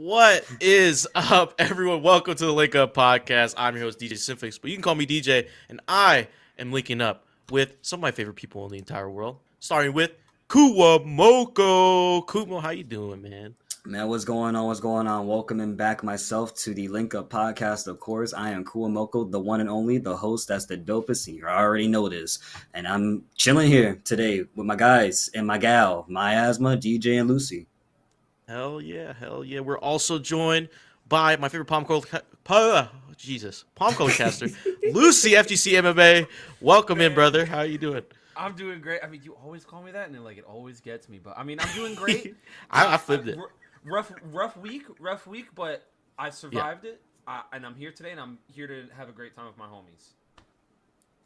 What is up, everyone? Welcome to the Link Up Podcast. I'm your host, DJSymphix, but you can call me DJ, and I am linking up with some of my favorite people in the entire world, starting with Kuwamoco. Kumo, how you doing, man? Man, what's going on? What's going on? Welcoming back myself to the Link Up Podcast, of course. I am Kuwamoco, the one and only, the host that's the dopest, and you already know this. And I'm chilling here today with my guys and my gal, Mayasma, DJ, and Luci. Hell yeah, hell yeah. We're also joined by my favorite palm color caster, Luci, FGC MMA. Welcome in, brother. How you doing? I'm doing great. I mean, you always call me that, and it always gets me. But I mean, I'm doing great. I flipped it. Rough week, but I survived it, and I'm here today, and I'm here to have a great time with my homies.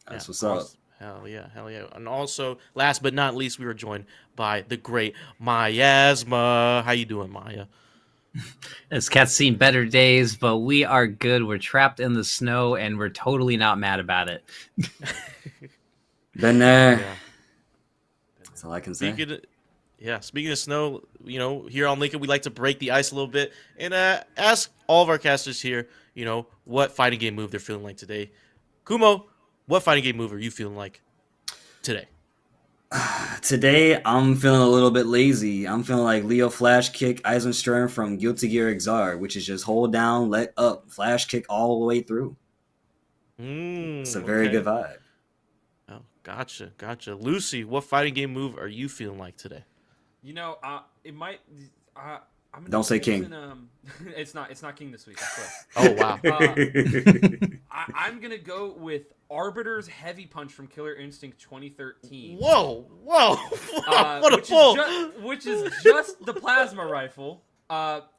That's what's up. Hell yeah. And also, last but not least, we were joined by the great Mayasma. How you doing, Maya? This cat's seen better days, but we are good. We're trapped in the snow, and we're totally not mad about it. Been there. Yeah. That's all I can say. Speaking of snow, here on Lincoln, we like to break the ice a little bit and ask all of our casters here, what fighting game move they're feeling like today. Kumo, what fighting game move are you feeling like today? Today, I'm feeling a little bit lazy. I'm feeling like Leo Flash Kick Eisenstern from Guilty Gear Xrd, which is just hold down, let up, flash kick all the way through. It's a very good vibe. Oh, gotcha. Luci, what fighting game move are you feeling like today? It might. Don't say King. It's not King this week. I swear. Oh wow. I'm gonna go with Arbiter's Heavy Punch from Killer Instinct 2013. Whoa! What a pull! Which is just the plasma rifle.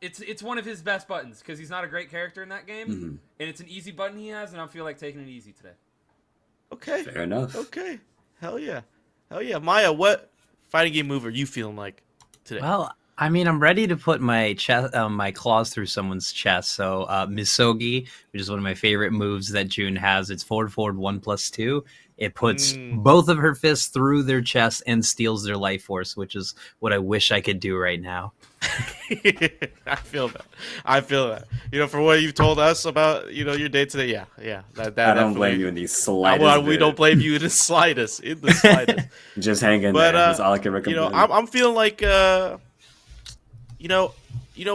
It's one of his best buttons because he's not a great character in that game, and it's an easy button he has, and I feel like taking it easy today. Okay. Fair enough. Okay. Hell yeah. Maya, what fighting game move are you feeling like today? Well, I mean, I'm ready to put my my claws through someone's chest. So Misogi, which is one of my favorite moves that June has, it's forward 1+2. It puts both of her fists through their chest and steals their life force, which is what I wish I could do right now. I feel that. For what you've told us about, your day today. Yeah. I don't blame you in the slightest. Well, we don't blame you in the slightest. Just hang in there. That's all I can recommend. I'm feeling like, you know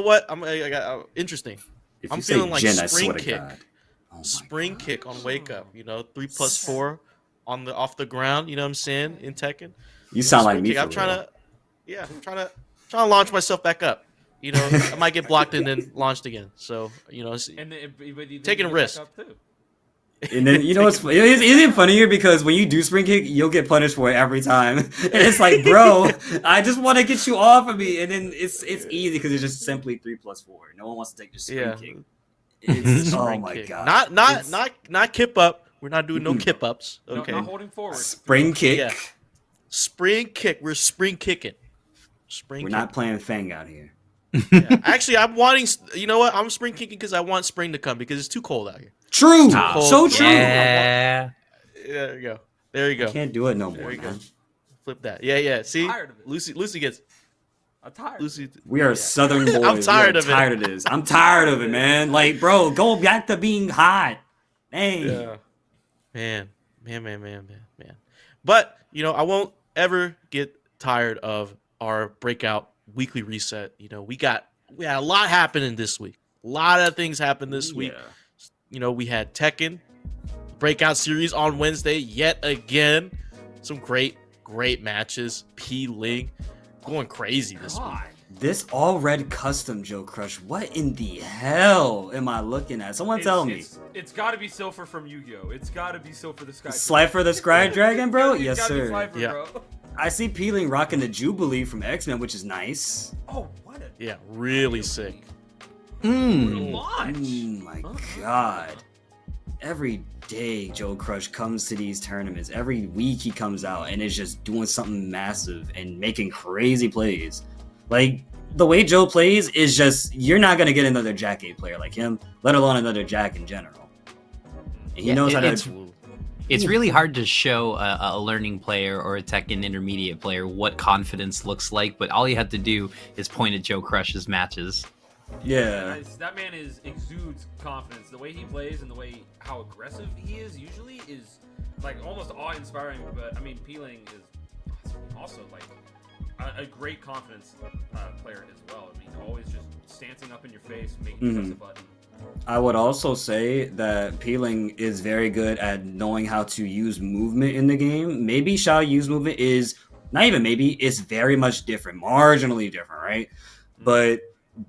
what? I got interesting. If I'm you say feeling like Jin, spring kick. Oh Spring kick on wake up. 3+4 on the off the ground. You know what I'm saying in Tekken. You sound like me. I'm trying to launch myself back up. I might get blocked and then launched again. So taking a risk. And then isn't it funnier because when you do spring kick, you'll get punished for it every time. And it's like, bro, I just want to get you off of me. And then it's easy because it's just simply 3+4. No one wants to take the spring kick. It's, oh my god! Not kip up. We're not doing no kip ups. Okay. No, not holding forward. Spring kick. Yeah. Spring kick. We're spring kicking. We're not playing Fang out here. Yeah. Actually, I'm wanting. You know what? I'm spring kicking because I want spring to come because it's too cold out here. True. So true. Yeah. There you go. I can't do it no more. There you go. Flip that. Yeah. See, Luci gets. I'm tired. Luci. We are Southern boys. I'm tired of it. Tired of this. I'm tired of it, man. Like, bro, go back to being hot. Dang. Yeah. Man. But I won't ever get tired of our Breakout weekly reset. We had a lot happening this week. A lot of things happened this week. We had Tekken Breakout series on Wednesday yet again. Some great matches. P-Ling going crazy this week. This all red custom Joe Crush. What in the hell am I looking at? Someone tell me. It's got to be Silpher from Yu-Gi-Oh. It's got to be Silpher the Sky. Slifer the Sky Dragon, bro? Yes, sir. Slifer, yeah. Bro. I see P-Ling rocking the Jubilee from X-Men, which is nice. Oh, what a... Yeah, really sick. Launch. Oh my god. Every day Joe Crush comes to these tournaments. Every week he comes out and is just doing something massive and making crazy plays. Like, the way Joe plays is just, you're not going to get another Jack 8 player like him, let alone another Jack in general. And he knows how to... It's really hard to show a learning player or a Tekken intermediate player what confidence looks like, but all you have to do is point at Joe Crush's matches. Yeah. That man exudes confidence. The way he plays and the way how aggressive he is usually is like almost awe-inspiring. But I mean, Peeling is also like a great confidence player as well. I mean, always just stancing up in your face, making you press a button. I would also say that Peeling is very good at knowing how to use movement in the game. Maybe Xiao Yu's movement is not even maybe, it's very much different, marginally different, right? But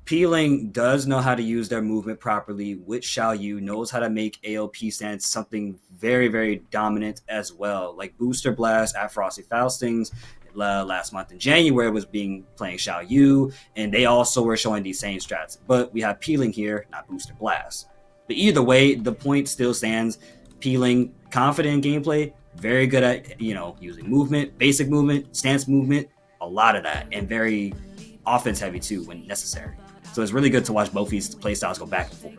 Peeling does know how to use their movement properly with Xiao Yu, knows how to make AOP stance something very, very dominant as well. Like Booster Blast at Frosty Faustings last month in January was playing Xiao Yu, and they also were showing these same strats. But we have Peeling here, not Booster Blast. But either way, the point still stands. Peeling, confident in gameplay, very good at using movement, basic movement, stance movement, a lot of that, and very offense heavy too when necessary. So it's really good to watch both these playstyles go back and forth.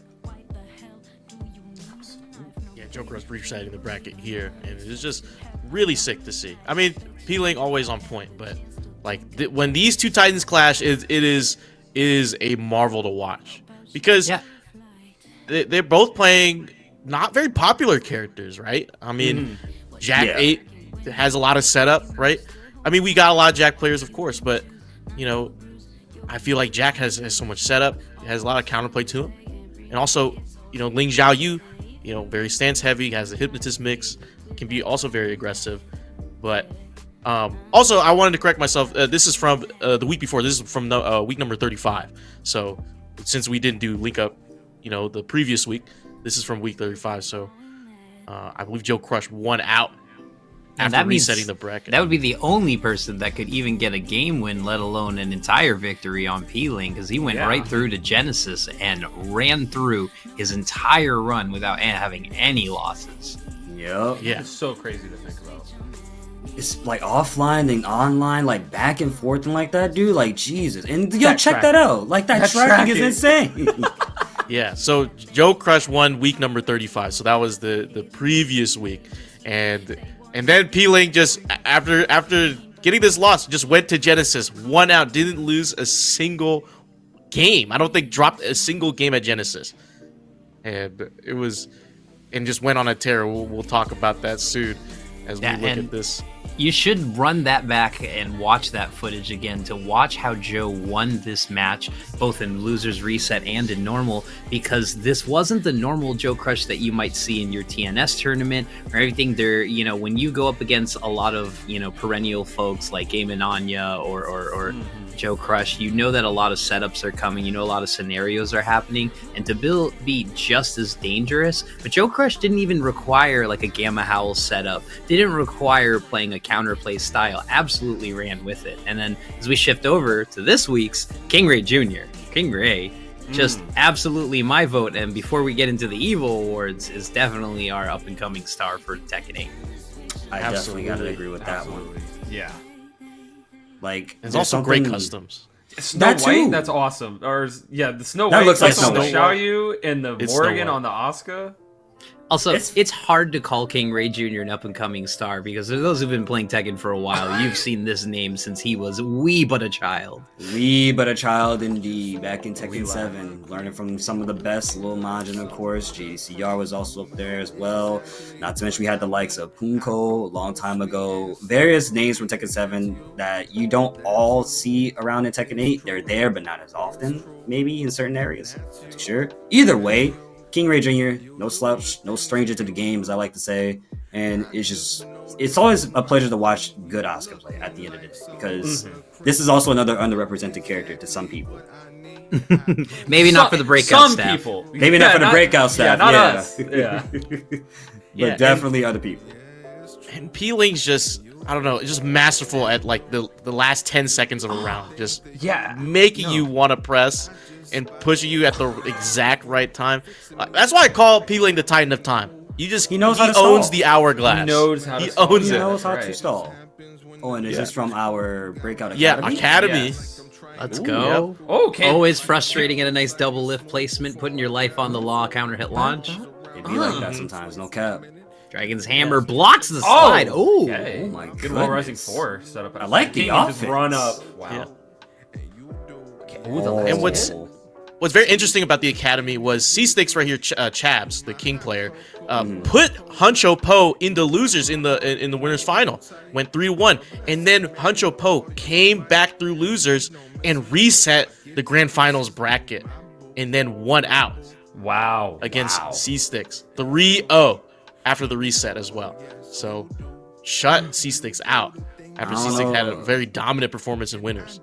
Yeah, Joe Crush resetting the bracket here, and it's just really sick to see. I mean, Peeling always on point, but like when these two Titans clash, it is a marvel to watch because they're both playing not very popular characters, right? I mean, Jack 8 has a lot of setup, right? I mean, we got a lot of Jack players, of course, but I feel like Jack has so much setup, has a lot of counterplay to him, and also, Ling Xiao Yu, very stance heavy, has a hypnotist mix, can be also very aggressive. But also, I wanted to correct myself. This is from the week before. This is from week number 35. So since we didn't do link up, the previous week, this is from week 35. So I believe Joe Crush won out. And after that means resetting the bracket. That would be the only person that could even get a game win, let alone an entire victory on Peeling, because he went right through to Genesis and ran through his entire run without having any losses. Yep. Yeah. It's so crazy to think about. It's like offline and online, like back and forth and like that, dude. Like Jesus, and check that out. Like that tracking is insane. Yeah. So Joe Crush won week number 35. So that was the previous week, and then Peeling just after getting this loss just went to Genesis, won out, didn't lose a single game. I don't think dropped a single game at Genesis, and just went on a tear. We'll talk about that soon as we look at this. You should run that back and watch that footage again to watch how Joe won this match, both in Losers Reset and in Normal, because this wasn't the normal Joe Crush that you might see in your TNS tournament or everything. There, when you go up against a lot of, perennial folks like Game and Anya or Joe Crush, that a lot of setups are coming, a lot of scenarios are happening, and to be just as dangerous. But Joe Crush didn't even require like a Gamma Howl setup, didn't require playing a counterplay style, absolutely ran with it. And then as we shift over to this week's King Ray Jr., King Ray, just absolutely my vote. And before we get into the EVO Awards, is definitely our up and coming star for Tekken 8. I definitely gotta agree with that one. Yeah. Like, there's also great customs. Snow White, that's awesome. Or the Snow That White looks like on the Snow Xiao Yu and the It's Morrigan Snow White. on the Asuka. Also, it's hard to call King Ray Jr. an up-and-coming star because for those who've been playing Tekken for a while, you've seen this name since he was wee but a child. Wee but a child indeed, back in Tekken 7, learning from some of the best, Lil Majin, of course. JDCR was also up there as well. Not to mention we had the likes of Punko a long time ago. Various names from Tekken 7 that you don't all see around in Tekken 8. They're there, but not as often, maybe in certain areas. Not too sure. Either way, King Ray Jr., no slouch, no stranger to the game, as I like to say. And it's always a pleasure to watch good Asuka play at the end of the day, because this is also another underrepresented character to some people. Maybe not for the breakout staff. Some people. Maybe not for the breakout staff. Yeah, not us. Yeah. But definitely other people. And Peeling's just, I don't know, just masterful at like the last 10 seconds of a round. Just making you want to press and pushing you at the exact right time. That's why I call Peeling the Titan of Time. He knows how to owns the hourglass. He knows how to stall. He knows how to stall. Oh, and is this from our Breakout Academy? Yeah, Academy. Yes. Let's go. Yep. Okay. Always frustrating at a nice double lift placement, putting your life on the law, counter hit launch. It'd be like that sometimes, no cap. Dragon's Hammer blocks the slide. Oh, okay. Oh my Good goodness. Wall Rising 4 set up. I like the King can just offense. run up. Wow. Yeah. Okay. Oh. And what's what's very interesting about the academy was C-Sticks right here, Chabs, the King player, put Huncho Po into losers in the winners final, went 3-1, and then Huncho Po came back through losers and reset the grand finals bracket, and then won out. Wow. Against C-Sticks 3-0 after the reset as well. So shut C-Sticks out after C-Sticks had a very dominant performance in winners.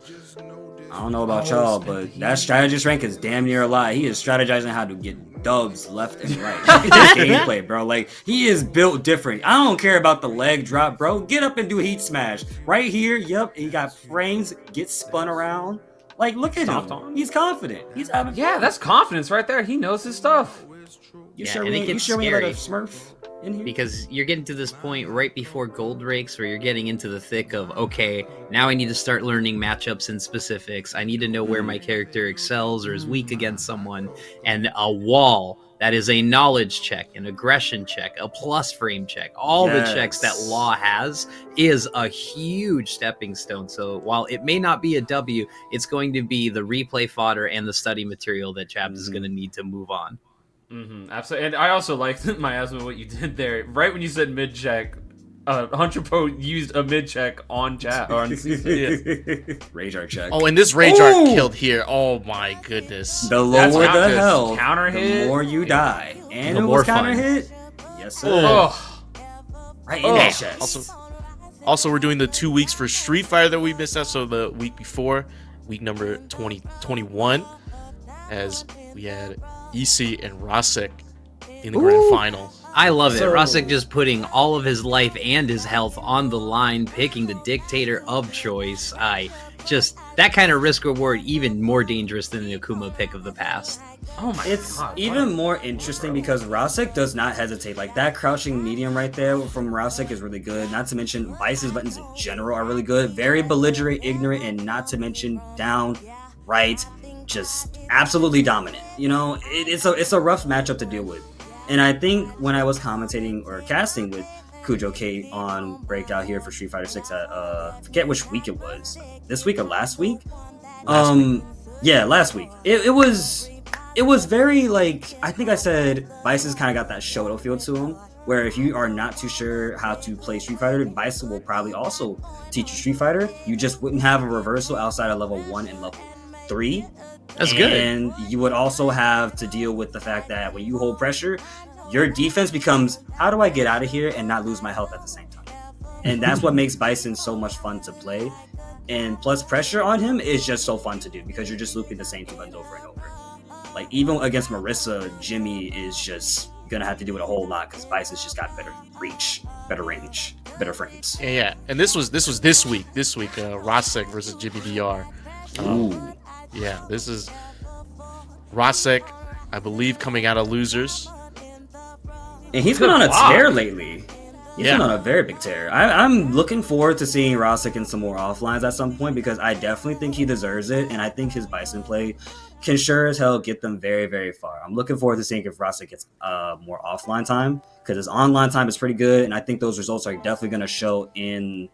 I don't know about y'all, but that strategist rank is damn near a lie. He is strategizing how to get dubs left and right. Gameplay, bro. Like, he is built different. I don't care about the leg drop, bro. Get up and do heat smash. Right here, yep, he got frames, get spun around. Like, look at him. He's confident. He's having fun. Yeah, that's confidence right there. He knows his stuff. You sure we let a Smurf in here? Because you're getting to this point right before gold rakes where you're getting into the thick of, okay, now I need to start learning matchups and specifics. I need to know where my character excels or is weak against someone. And a wall that is a knowledge check, an aggression check, a plus frame check, all the checks that Law has is a huge stepping stone. So while it may not be a W, it's going to be the replay fodder and the study material that Chabs is going to need to move on. Absolutely. And I also liked, Mayasma, what you did there. Right when you said mid check, Hunter Po used a mid check on chat or on Rage Art check. Oh, and this Rage Art killed here. Oh my goodness. The lower the health, counter hit, the more you die. And the it more was counter fun. hit. Yes, sir. Right in the chest. Also, we're doing the 2 weeks for Street Fighter that we missed out. So the week before, week number 2021, as we had EC and Rasek in the grand final. I love it. Rasek just putting all of his life and his health on the line, picking the dictator of choice. That kind of risk reward, even more dangerous than the Akuma pick of the past. Oh my it's god. Even more interesting because Rasek does not hesitate. Like, that crouching medium right there from Rasek is really good. Not to mention Vice's buttons in general are really good. Very belligerent, ignorant, and not to mention down, right, just absolutely dominant. You know, it's a rough matchup to deal with. And I think when I was commentating or casting with Kujo K on Breakout here for Street Fighter 6 at forget which week it was. This week or last week? Last week. It was very, like, I think I said Vice's kind of got that Shoto feel to him, where if you are not too sure how to play Street Fighter, Vice will probably also teach you Street Fighter. You just wouldn't have a reversal outside of level 1 and level 3. That's good. And you would also have to deal with the fact that when you hold pressure, your defense becomes, how do I get out of here and not lose my health at the same time? And that's what makes Bison so much fun to play. And plus, pressure on him is just so fun to do because you're just looping the same two buttons over and over. Like, even against Marissa, Jimmy is just gonna have to do it a whole lot because Bison's just got better reach, better range, better frames. Yeah. And this was this week. This week, Rasek versus Jimmy DR. Ooh. Yeah, this is Rasek, I believe, coming out of losers. And he's been on a tear lately. He's been on a very big tear. I'm looking forward to seeing Rasek in some more offlines at some point because I definitely think he deserves it, and I think his Bison play can sure as hell get them very, very far. I'm looking forward to seeing if Rasek gets more offline time because his online time is pretty good, and I think those results are definitely going to show in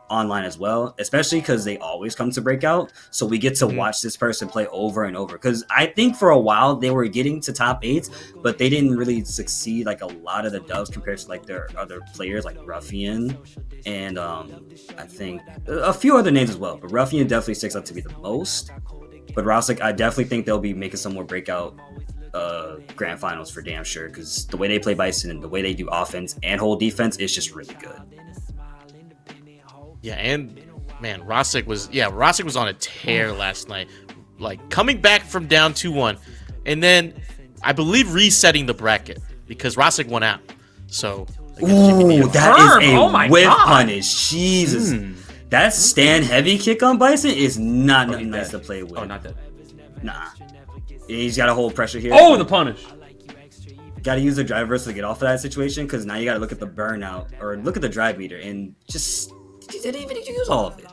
online as well, especially because they always come to Breakout, so we get to watch this person play over and over. Because I think for a while they were getting to top 8s, but they didn't really succeed like a lot of the dubs compared to like their other players like Ruffian and I think a few other names as well. But Ruffian definitely sticks out to be the most. But Rasek, I definitely think they'll be making some more Breakout grand finals for damn sure, because the way they play Bison and the way they do offense and hold defense is just really good. Yeah, and man, Rasek was on a tear last night. Like, coming back from down 2-1, and then I believe resetting the bracket because Rasek won out. So ooh, that is a whiff punish. Jesus. That stand heavy kick on Bison is not nothing nice to play with. Oh, not that. Nah. He's got to hold pressure here. Oh, the punish. Got to use the drive reversal to get off of that situation because now you got to look at the burnout or look at the drive meter and just didn't even use all of it.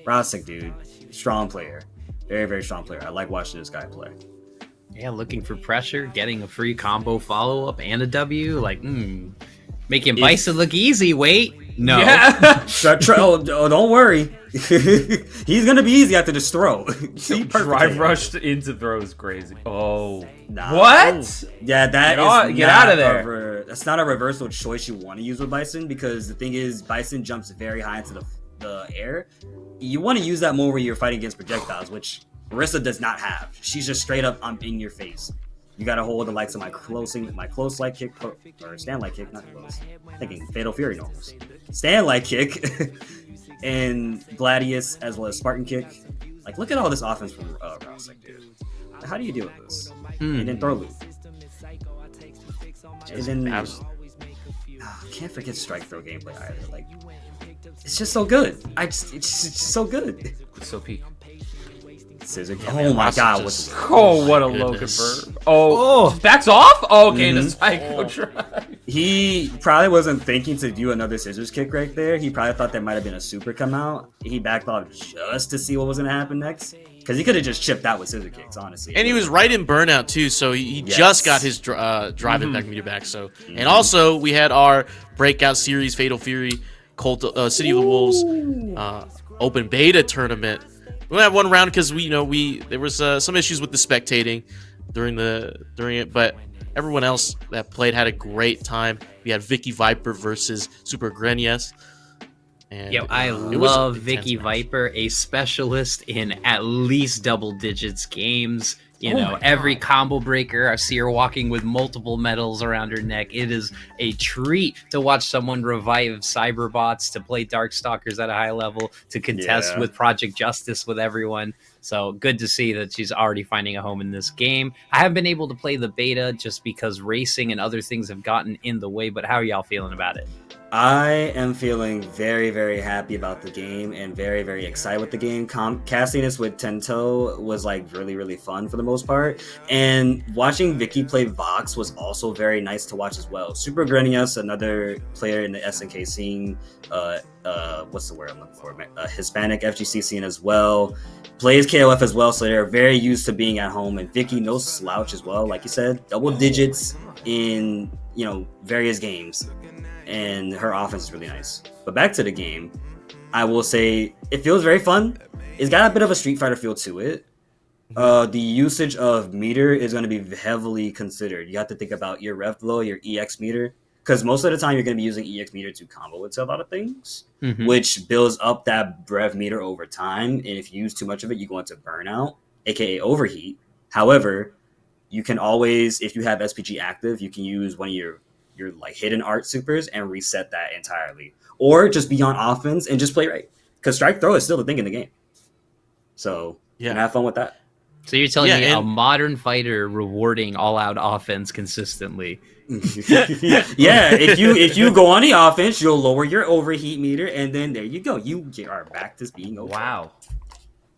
Rasek, dude, strong player, very, very strong player. I like watching this guy play. Yeah, looking for pressure, getting a free combo follow up and a W, like making Bison look easy. Wait, No. Yeah. Don't worry. He's gonna be easy after this throw. See, Drive rushed into throws crazy. Oh. Nah. What? Yeah, that is Get out of not there. that's not a reversal choice you want to use with Bison, because the thing is, Bison jumps very high into the air. You want to use that more where you're fighting against projectiles, which Marissa does not have. She's just straight up, I'm in your face. You gotta hold the likes of my close light kick, or stand light kick, not close. Thinking Fatal Fury normals. Stand light kick, and Gladius, as well as Spartan kick. Like, look at all this offense from Rousek, dude. How do you deal with this? And then throw loop. And then can't forget strike throw gameplay either. Like, it's just so good. It's just so good. So peak. Scissor kick. Oh my god! Oh, what a low convert. Oh, backs off? Oh, okay, the psycho drive. He probably wasn't thinking to do another scissors kick right there. He probably thought that might have been a super come out. He backed off just to see what was going to happen next. Because he could have just chipped out with scissor kicks, honestly. And he was right in burnout, too, so he just got his drive impact meter back. So, And also, we had our Breakout Series Fatal Fury City of the Wolves open beta tournament. We only have one round because there was some issues with the spectating during it, but everyone else that played had a great time. We had Vicky Viper versus Super Grenyes. And I love Vicky Viper, a specialist in at least double digits games. Every combo breaker, I see her walking with multiple medals around her neck. It is a treat to watch someone revive Cyberbots, to play Darkstalkers at a high level, to contest with Project Justice with everyone. So good to see that she's already finding a home in this game. I haven't been able to play the beta just because racing and other things have gotten in the way, but how are y'all feeling about it? I am feeling very, very happy about the game and very, very excited with the game. Casting this with Tento was like really, really fun for the most part. And watching Vicky play Vox was also very nice to watch as well. Super Grenyes, another player in the SNK scene, what's the word I'm looking for? Hispanic FGC scene as well. Plays KOF as well, so they're very used to being at home. And Vicky, no slouch as well. Like you said, double digits in, various games. And her offense is really nice. But back to the game, I will say it feels very fun. It's got a bit of a Street Fighter feel to it. The usage of meter is going to be heavily considered. You have to think about your rev flow, your EX meter, because most of the time you're going to be using EX meter to combo itself out of things, which builds up that rev meter over time. And if you use too much of it, you go into burnout, aka overheat. However, you can always, if you have SPG active, you can use one of your like hidden art supers and reset that entirely, or just be on offense and just play right, because strike throw is still the thing in the game. So have fun with that. So you're telling me a modern fighter rewarding all-out offense consistently? If you go on the offense, you'll lower your overheat meter, and then there you go. You are back to being okay. Wow.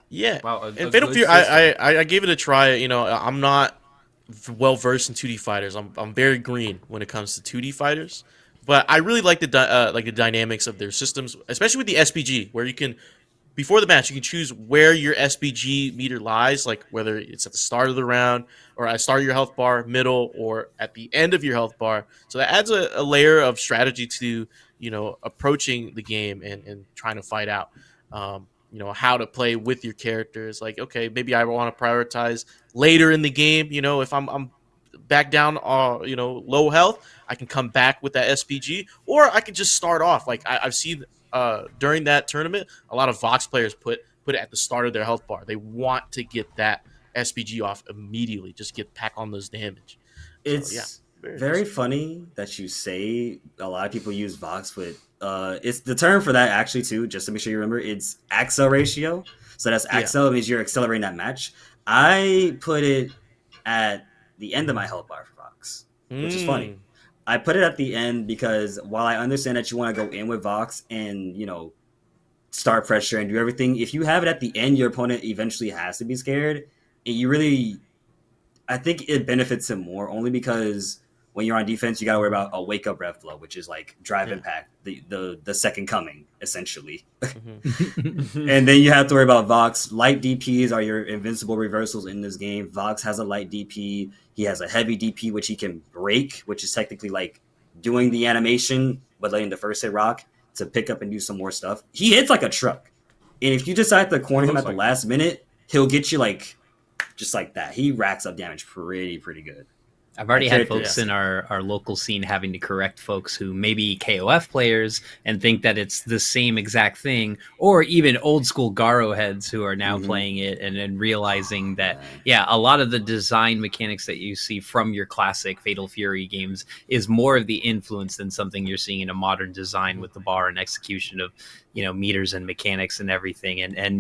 Yeah. Wow. And Fatal Fury, I gave it a try. I'm not well versed in 2D fighters. I'm very green when it comes to 2D fighters, but I really like the dynamics of their systems, especially with the SPG, where you can, before the match, you can choose where your SPG meter lies, like whether it's at the start of the round or at the start of your health bar, middle, or at the end of your health bar. So that adds a layer of strategy to approaching the game and trying to fight out. How to play with your characters. Like, okay, maybe I want to prioritize later in the game. If I'm back down, low health, I can come back with that SPG, or I can just start off. Like I've seen during that tournament, a lot of Vox players put it at the start of their health bar. They want to get that SPG off immediately, just get pack on those damage. It's very funny that you say a lot of people use Vox with. It's the term for that actually too, just to make sure you remember, it's accel ratio. So that's accel, means you're accelerating that match. I put it at the end of my health bar for Vox, which is funny. I put it at the end because while I understand that you want to go in with Vox and, start pressure and do everything, if you have it at the end, your opponent eventually has to be scared. And I think it benefits him more, only because when you're on defense, you got to worry about a wake up rev flow, which is like drive impact, the second coming, essentially. And then you have to worry about Vox. Light DPs are your invincible reversals in this game. Vox has a light DP. He has a heavy DP, which he can break, which is technically like doing the animation, but letting the first hit rock. to pick up and do some more stuff. He hits like a truck. And if you decide to corner him at the last minute, he'll get you like just like that. He racks up damage pretty good. I've already had folks in our local scene having to correct folks who may be KOF players and think that it's the same exact thing, or even old school Garo heads who are now playing it and realizing that, a lot of the design mechanics that you see from your classic Fatal Fury games is more of the influence than something you're seeing in a modern design with the bar and execution of, meters and mechanics and everything. And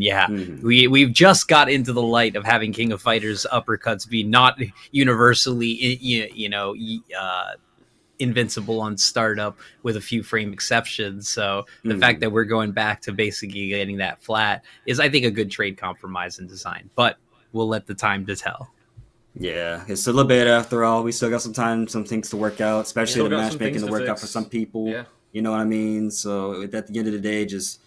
we've just got into the light of having King of Fighters uppercuts be not universally invincible on startup with a few frame exceptions. So the fact that we're going back to basically getting that flat is, I think, a good trade compromise in design, but we'll let the time to tell. Yeah, it's still a beta after all. We still got some time, some things to work out, especially the matchmaking to work out for some people. Yeah. You know what I mean? So at the end of the day, just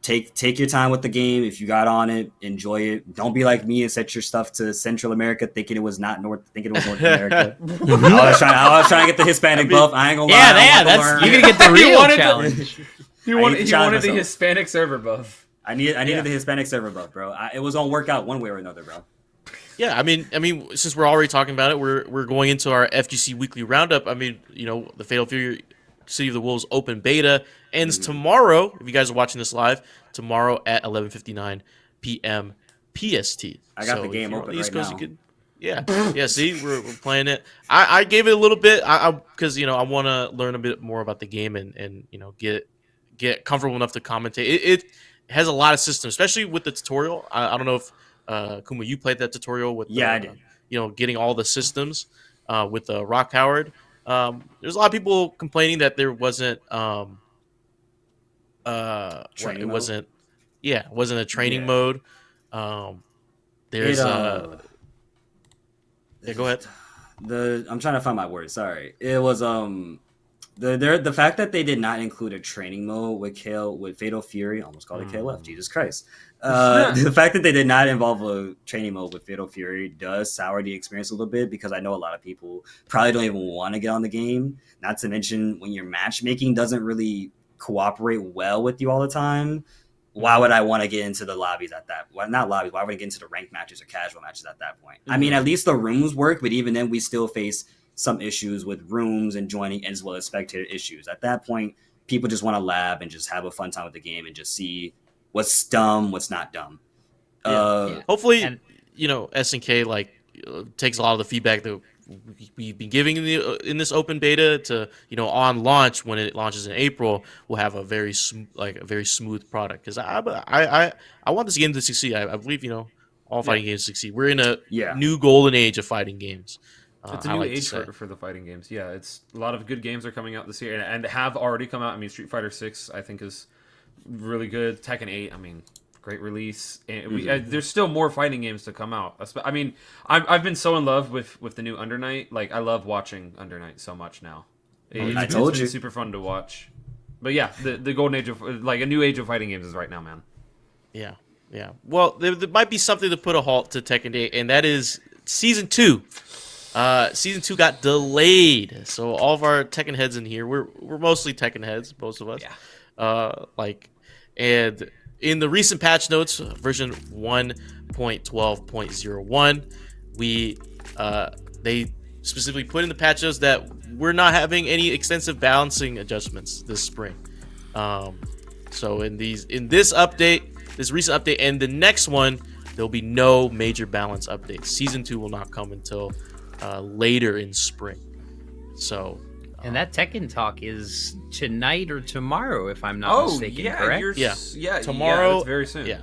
take your time with the game. If you got on it, enjoy it. Don't be like me and set your stuff to Central America thinking it was North America. I was trying to get the Hispanic buff. I ain't gonna lie. You're gonna get the real challenge. He wanted the Hispanic server buff. I needed the Hispanic server buff, bro. It was gonna work out one way or another, bro. Yeah, I mean, since we're already talking about it, we're going into our FGC weekly roundup. I mean, the Fatal Fury City of the Wolves open beta ends tomorrow. If you guys are watching this live, tomorrow at 11:59 p.m. PST. I got the game open right now. Yeah. See, we're playing it. I gave it a little bit, because I want to learn a bit more about the game and get comfortable enough to commentate. It has a lot of systems, especially with the tutorial. I don't know if Kuma, you played that tutorial with I did. Getting all the systems with Rock Howard. There's a lot of people complaining that there wasn't it wasn't a training mode. There's go ahead. I'm trying to find my words. Sorry. It was the fact that they did not include a training mode with Fatal Fury, almost called it KLF, Jesus Christ. The fact that they did not involve a training mode with Fatal Fury does sour the experience a little bit, because I know a lot of people probably don't even want to get on the game. Not to mention, when your matchmaking doesn't really cooperate well with you all the time, why would I want to get into the lobbies at that? Well, not lobbies. Why would I get into the ranked matches or casual matches at that point? I mean, at least the rooms work, but even then, we still face some issues with rooms and joining, as well as spectator issues. At that point, people just want to lab and just have a fun time with the game and just see what's dumb, what's not dumb. Hopefully, SNK takes a lot of the feedback that we've been giving in this open beta to on launch, when it launches in April, we'll have a very smooth product, because I want this game to succeed. I believe all fighting games succeed. We're in a new golden age of fighting games. It's a new age for the fighting games. Yeah, it's a lot of good games are coming out this year and have already come out. I mean, Street Fighter 6 I think is really good. Tekken 8, I mean, great release. And there's still more fighting games to come out. I mean, I've been so in love with the new Under Night. Like, I love watching Under Night so much now. It's been super fun to watch. But yeah, the golden age of a new age of fighting games is right now, man. Yeah. Well, there might be something to put a halt to Tekken 8, and that is Season 2. Season 2 got delayed, so all of our Tekken heads in here, we're mostly Tekken heads, most of us. Yeah. And in the recent patch notes, version 1.12.01, they specifically put in the patch notes that we're not having any extensive balancing adjustments this spring. So in this update, this recent update, and the next one, there'll be no major balance updates. Season 2 will not come until later in spring. So and that Tekken talk is tonight or tomorrow, if I'm not mistaken, correct? Tomorrow, that's very soon. Yeah,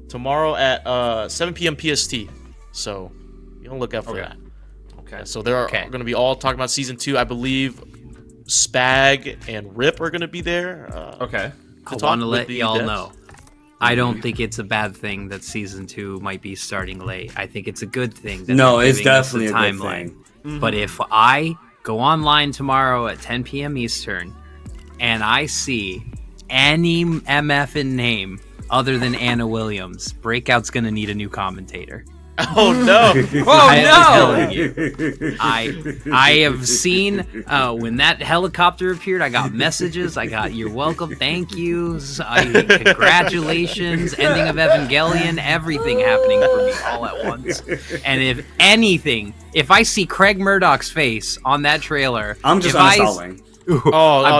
tomorrow at 7 p.m. PST. So you don't look out for that. Okay. So they're going to be all talking about Season 2. I believe Spag and Rip are going to be there. I want to let y'all know, I don't think it's a bad thing that Season 2 might be starting late. I think it's a good thing. No, it's definitely a good thing. But if I go online tomorrow at 10 p.m. Eastern and I see any MF in name other than Anna Williams, Breakout's going to need a new commentator. Oh no! I'm telling you. I have seen when that helicopter appeared. I got messages. I got "You're welcome," "Thank yous," congratulations, ending of Evangelion, everything happening for me all at once. And if anything, if I see Craig Murdoch's face on that trailer, I'm just uninstalling.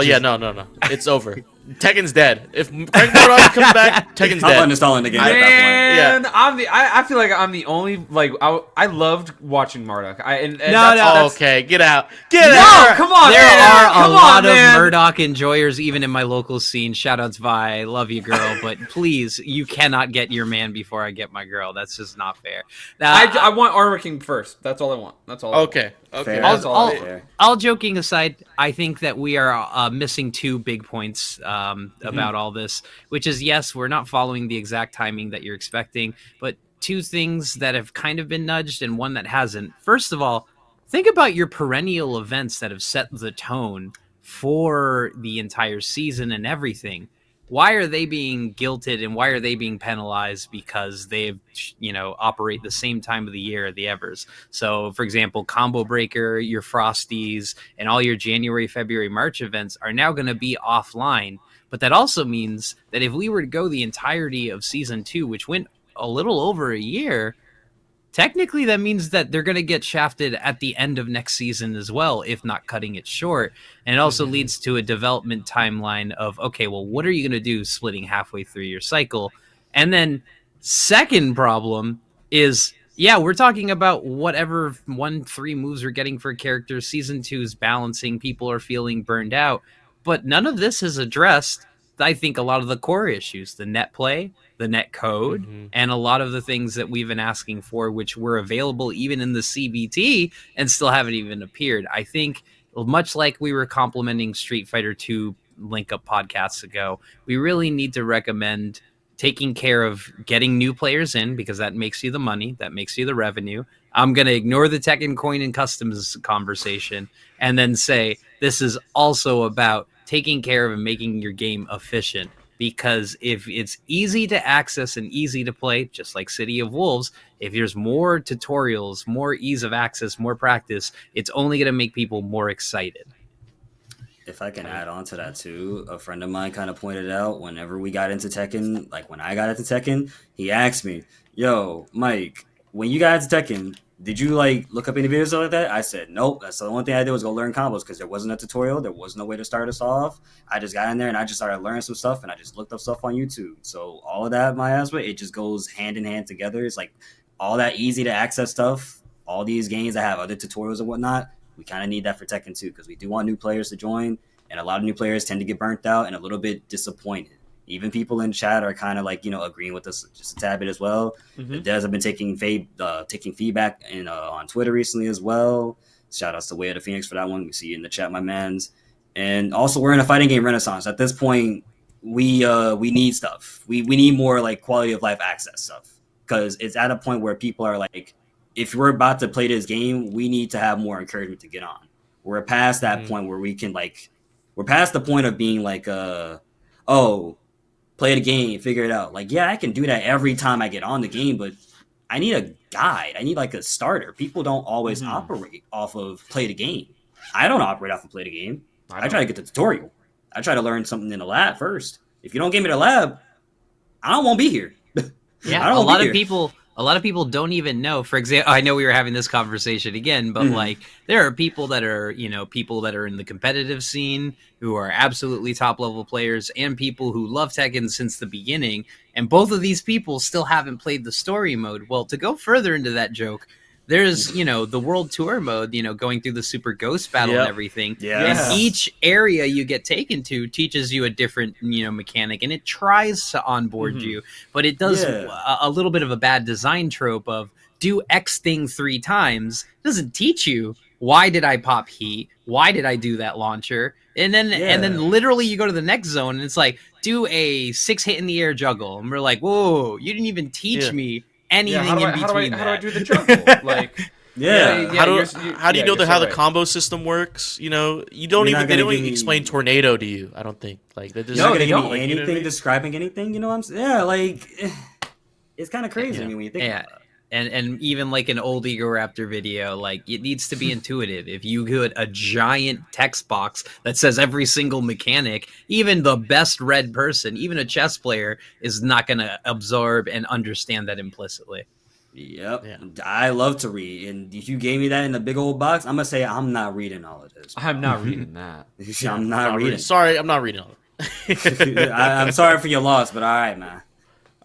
Yeah, no, it's over. Tekken's dead. If Craig Murdoch comes back, Tekken's dead. I'm uninstalling the game at that Man, I feel like I'm the only I loved watching Murdoch. Okay, get out. Get No, out. come on. There man. are a Come lot on, of man. Murdoch enjoyers even in my local scene. Shoutouts, Vi. I love you, girl. But please, you cannot get your man before I get my girl. That's just not fair. I want Armor King first. That's all I want. That's all. Okay. Fair. That's all I want. Fair. All joking aside, I think that we are missing two big points about all this, which is, yes, we're not following the exact timing that you're expecting, but two things that have kind of been nudged and one that hasn't. First of all, think about your perennial events that have set the tone for the entire season and everything. Why are they being guilted and why are they being penalized because they operate the same time of the year, the Evers? So, for example, Combo Breaker, your Frosties, and all your January, February, March events are now going to be offline. But that also means that if we were to go the entirety of Season 2, which went a little over a year, technically that means that they're going to get shafted at the end of next season as well, if not cutting it short. And it also leads to a development timeline of, okay, well, what are you going to do splitting halfway through your cycle? And then second problem is, yeah, we're talking about whatever 1-3 moves we're getting for characters. Season 2 is balancing. People are feeling burned out. But none of this has addressed, I think, a lot of the core issues, the net play, the net code, and a lot of the things that we've been asking for, which were available even in the CBT and still haven't even appeared. I think, much like we were complimenting Street Fighter 2 Link Up podcasts ago, we really need to recommend taking care of getting new players in, because that makes you the money, that makes you the revenue. I'm going to ignore the Tekken coin and customs conversation and then say this is also about taking care of and making your game efficient. Because if it's easy to access and easy to play, just like City of Wolves, if there's more tutorials, more ease of access, more practice, it's only going to make people more excited. If I can add on to that too, a friend of mine kind of pointed out whenever we got into Tekken, like when I got into Tekken, he asked me, "Yo, Mike, when you got into Tekken, did you like look up any videos like that?" I said, "Nope. That's the only thing I did was go learn combos because there wasn't a tutorial. There was no way to start us off. I just got in there and I just started learning some stuff and I just looked up stuff on YouTube." So all of that, Mayasma, it just goes hand in hand together. It's like all that easy to access stuff. All these games that have other tutorials and whatnot. We kind of need that for Tekken 2 because we do want new players to join, and a lot of new players tend to get burnt out and a little bit disappointed. Even people in chat are kind of like, agreeing with us just a tad bit as well. The devs have been taking feedback on Twitter recently as well. Shout outs to Way of the Phoenix for that one. We see you in the chat, my mans. And also, we're in a fighting game renaissance. At this point, we need stuff. We need more like quality of life access stuff because it's at a point where people are like, if we're about to play this game, we need to have more encouragement to get on. We're past that point where we can we're past the point of being like, play the game, figure it out. Like, yeah, I can do that every time I get on the game, but I need a guide. I need like a starter. People don't always operate off of play the game. I don't operate off of play the game. I try to get the tutorial. I try to learn something in the lab first. If you don't give me the lab, I won't be here. Yeah, a lot of people don't even know. For example, I know we were having this conversation again, but like there are people that are in the competitive scene who are absolutely top level players and people who love Tekken since the beginning. And both of these people still haven't played the story mode. Well, to go further into that joke, there's, the world tour mode, going through the Super Ghost battle and everything. Yes. And each area you get taken to teaches you a different, mechanic, and it tries to onboard you, but it does a little bit of a bad design trope of do X thing 3 times. It doesn't teach you why did I pop heat? Why did I do that launcher? And then literally you go to the next zone and it's like, do a 6 hit in the air juggle. And we're like, whoa, you didn't even teach me anything in between how do I do the juggle? Like, how do you know how the combo system works? They don't even explain tornado to you. I don't think like that. You're not gonna give me anything describing anything. You know what I'm saying? Yeah, like it's kind of crazy when you think about it. And even like an old Ego Raptor video, like it needs to be intuitive. If you put a giant text box that says every single mechanic, even the best read person, even a chess player, is not going to absorb and understand that implicitly. Yep. Yeah. I love to read, and if you gave me that in a big old box, I'm gonna say I'm not reading all of this. I'm not reading that. I'm not reading. Sorry, I'm not reading all of it. I'm sorry for your loss, but all right, man.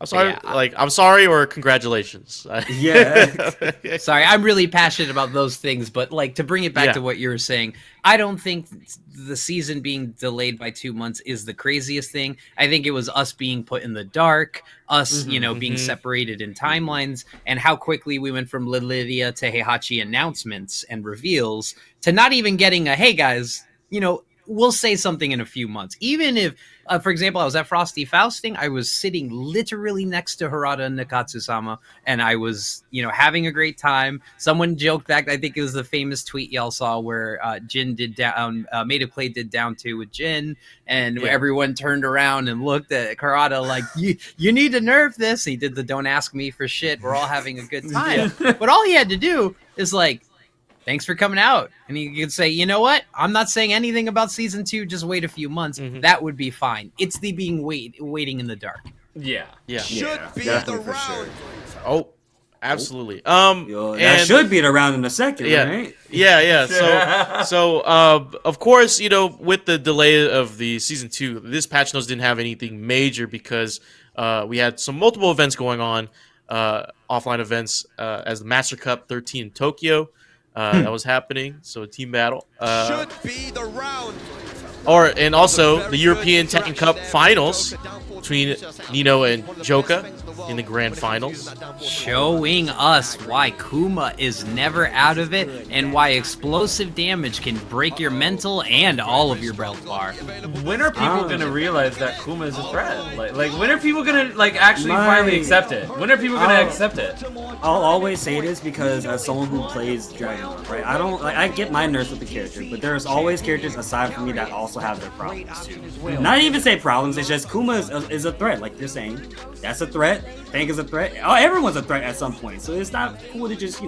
I'm sorry. Yeah, I'm sorry or congratulations. Yeah. Sorry, I'm really passionate about those things, but like to bring it back Yeah. to what you were saying, I don't think the season being delayed by 2 months is the craziest thing. I think it was us being put in the dark, us, being separated in timelines, and how quickly we went from Lydia to Heihachi announcements and reveals to not even getting a, hey guys, we'll say something in a few months. Even if, for example, I was at Frosty Fausting, I was sitting literally next to Harada and Nakatsu-sama, and I was, having a great time. Someone joked back, I think it was the famous tweet y'all saw where Jin did down, Made a Play did down 2 with Jin, and everyone turned around and looked at Harada like, you need to nerf this. He did the don't ask me for shit. We're all having a good time. But all he had to do is like, thanks for coming out. And you could say, you know what? I'm not saying anything about season 2. Just wait a few months. That would be fine. It's the being waiting in the dark. Yeah. Should be definitely the for sure. round. Oh, absolutely. That should be the round in a second, right? Yeah. So, of course, with the delay of the season 2, this patch notes didn't have anything major because we had some multiple events going on, offline events, as the Master Cup 13 in Tokyo. That was happening, so a team battle. Should be the round. And also the European Tekken Cup finals between Nino and Joka in the grand finals. Showing us why Kuma is never out of it and why explosive damage can break your mental and all of your belt bar. When are people gonna realize that Kuma is a threat? Like when are people gonna actually finally accept it? When are people gonna accept it? I'll always say this because as someone who plays Dragon Ball, right? I get my nerfs with the character, but there's always characters aside from me that also have their problems too. Not even say problems, it's just Kuma is a threat, like you're saying. That's a threat. Tank is a threat. Oh, everyone's a threat at some point. So it's not cool to just,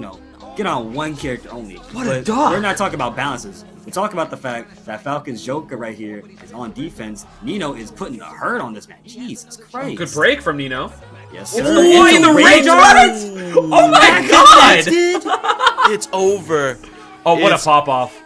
get on one character only. But we're not talking about balances. We talk about the fact that Falcon's Joker right here is on defense. Nino is putting a hurt on this man. Jesus Christ. Good break from Nino. Yes, sir. Oh, in the rage art? Oh my god! It's over. Oh, what a pop off.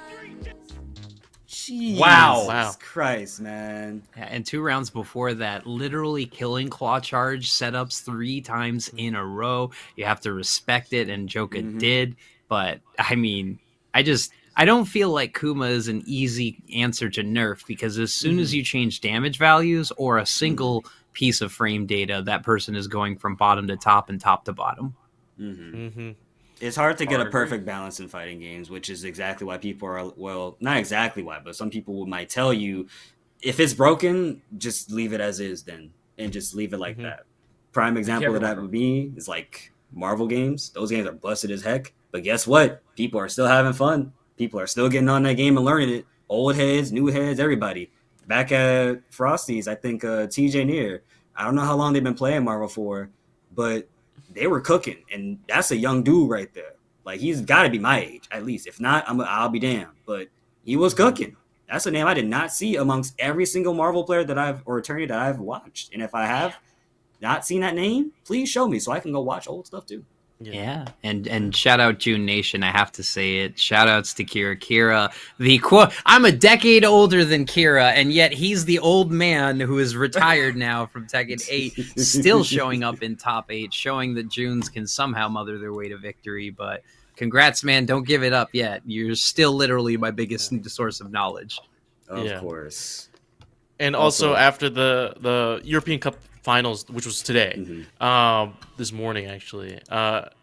Jesus Wow. Christ, man. Yeah, and 2 rounds before that, literally killing claw charge setups 3 times in a row. You have to respect it, and Joka did. But, I mean, I don't feel like Kuma is an easy answer to nerf, because as soon as you change damage values or a single piece of frame data, that person is going from bottom to top and top to bottom. It's hard to get a perfect balance in fighting games, which is exactly why people are, well, not exactly why, but some people might tell you, if it's broken, just leave it as is then, and just leave it like that. Prime example of that would be is like Marvel games. Those games are busted as heck, but guess what? People are still having fun. People are still getting on that game and learning it. Old heads, new heads, everybody. Back at Frosty's, I think TJ Near, I don't know how long they've been playing Marvel for, but they were cooking, and that's a young dude right there. Like, he's got to be my age, at least. If not, I'll be damned. But he was cooking. That's a name I did not see amongst every single Marvel player or attorney that I've watched. And if I have not seen that name, please show me so I can go watch old stuff too. Yeah. And shout out June Nation, I have to say it. Shout outs to Kira. Kira, I'm a decade older than Kira, and yet he's the old man who is retired now from Tekken 8, still showing up in top 8, showing that Junes can somehow mother their way to victory. But congrats, man. Don't give it up yet. You're still literally my biggest source of knowledge. Of course. And also after the European Cup finals, which was today, this morning actually.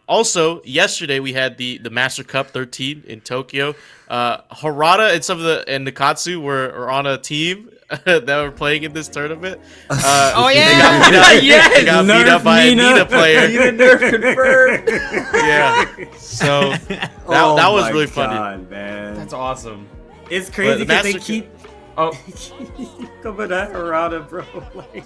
Also, yesterday we had the Master Cup 13 in Tokyo. Harada and Nakatsu were on a team that were playing in this tournament. Oh yeah, they got beat up by a Nina player. Nina nerf confirmed. Yeah, so that was really funny. Man. That's awesome. It's crazy because they Master keep coming at Harada, bro. Like,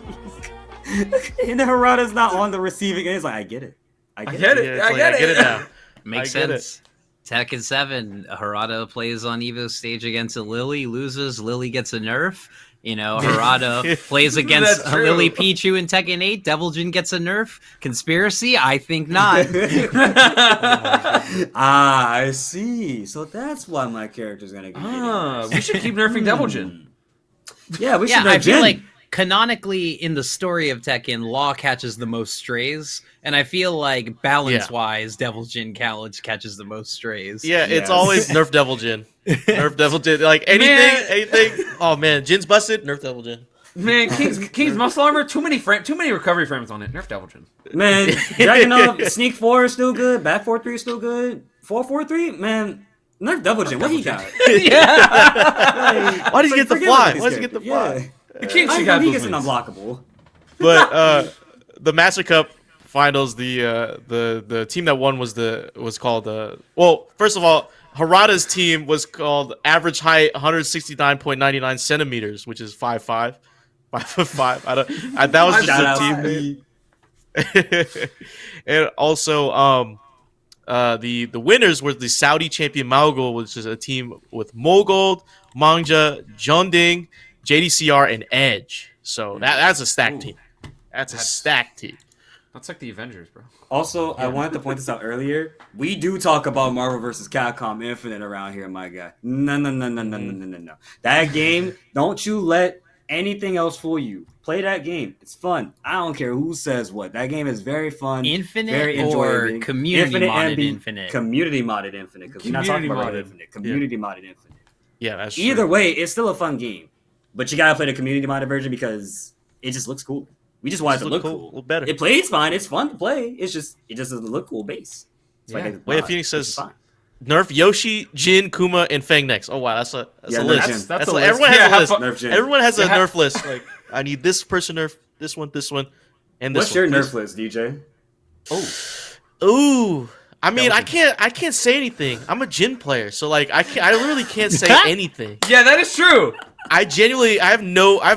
and Harada's not on the receiving end. It's like, I get it. I get it. Yeah, I get it it. now. Makes I get sense. Tekken 7, Harada plays on Evo stage against a Lily, loses, Lily gets a nerf. You know, Harada plays against That's true. Lily Pichu in Tekken 8, Devil Jin gets a nerf. Conspiracy? I think not. I see. So that's why my character's gonna get We should keep nerfing Devil Jin. Yeah, we should Yeah, nerf I feel Jin. like canonically in the story of Tekken, Law catches the most strays, and I feel like balance-wise, Devil Jin catches the most strays. Yeah, it's Yes. always nerf Devil Jin. Nerf Devil Jin. Like anything. Oh man, Jin's busted. Nerf Devil Jin. Man, King's muscle armor. Too many recovery frames on it. Nerf Devil Jin. Man, Dragon up, Sneak 4 is still good. Back 4-3 is still good. 4-4-3, man. Nerf Devil Jin. What he got? Yeah. Why does he get the forget fly? about Why this does he get the character. fly? The King should I have he those gets an wings. unblockable. But the Master Cup finals, the team that won was called well, first of all, Harada's team was called average height 169.99 centimeters, which is 5'5". 5'5". That was Shout just out a to team name. And also the winners were the Saudi champion Malgold, which is a team with Mogold, Mangja, Junding, JDCR, and Edge. So that's a stacked team. That's a stacked team. That's like the Avengers, bro. Also, I wanted to point this out earlier. We do talk about Marvel vs. Capcom Infinite around here, my guy. No. That game, don't you let anything else fool you. Play that game. It's fun. I don't care who says what. That game is very fun. Infinite very or enjoyable. community Infinite modded and be- Infinite? Community modded Infinite. Because we're not talking about Community modded. Infinite. Community modded Infinite. Yeah, that's true. Either way, it's still a fun game. But you gotta play the community modded version because it just looks cool. We just want it to look cool. Look better. It plays fine. It's fun to play. It just doesn't look cool base. It's Yeah. a Way of mod, Phoenix which is says fine. nerf Yoshi, Jin, Kuma, and Fang next. Oh wow, that's a Yeah, list. nerf Jin. That's a like, list. everyone has Yeah, a list. Nerf Jin. Everyone has a Yeah. nerf list. Like I need this person nerf, this one, and this What's your one. nerf list, DJ? Ooh. I mean, I can't say anything. I'm a Jin player, so like I really can't say anything. Yeah, that is true. I have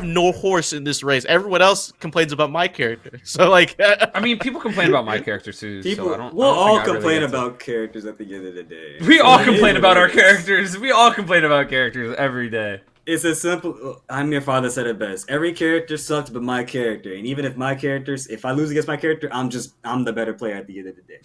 no horse in this race. Everyone else complains about my character. So like I mean, people complain about my character too. People, so I don't. we'll I don't all think I really complain get to- about characters at the end of the day. We all It complain is about what our it is. characters. We all complain about characters every day. It's a simple. I'm your father said it best. Every character sucks, but my character. And even if I lose against my character, I'm the better player at the end of the day.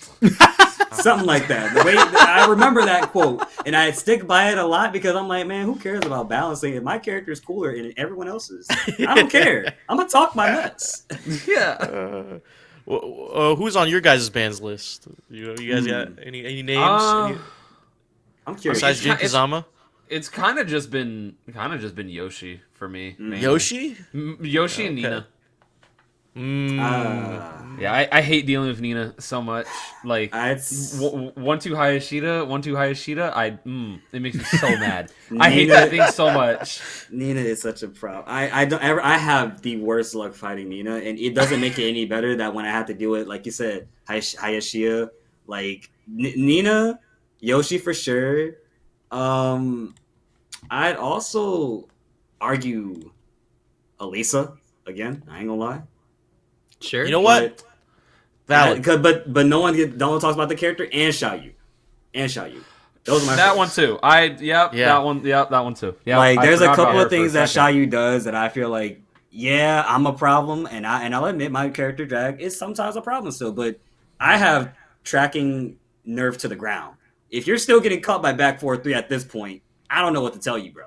Something like that. The way I remember that quote, and I stick by it a lot because I'm like, man, who cares about balancing? If my character is cooler than everyone else's, I don't care. I'm gonna talk my nuts. Yeah. who's on your guys' bands list? You guys got any names? I'm curious. Besides Jin it's- Kazama? It's kind of just been Yoshi for me. mainly. Yoshi? Yoshi and Nina. Yeah, I hate dealing with Nina so much. Like It's- 1-2 Hayashida, it makes me so mad. I hate that thing so much. Nina is such a problem. I have the worst luck fighting Nina, and it doesn't make it any better that when I have to do it, like you said, Hayashia, like Nina, Yoshi for sure. I'd also argue Elisa again. I ain't gonna lie. Sure. You know what? Valid. But no one talks about the character and Xiaoyu. Those are my That favorites. one too. That one too. Yeah, Like I there's a forgot about couple her of for a things that second. Xiaoyu does that I feel like, yeah, I'm a problem, and I'll admit my character drag is sometimes a problem still, but I have tracking nerf to the ground. If you're still getting caught by back 4-3 at this point, I don't know what to tell you, bro.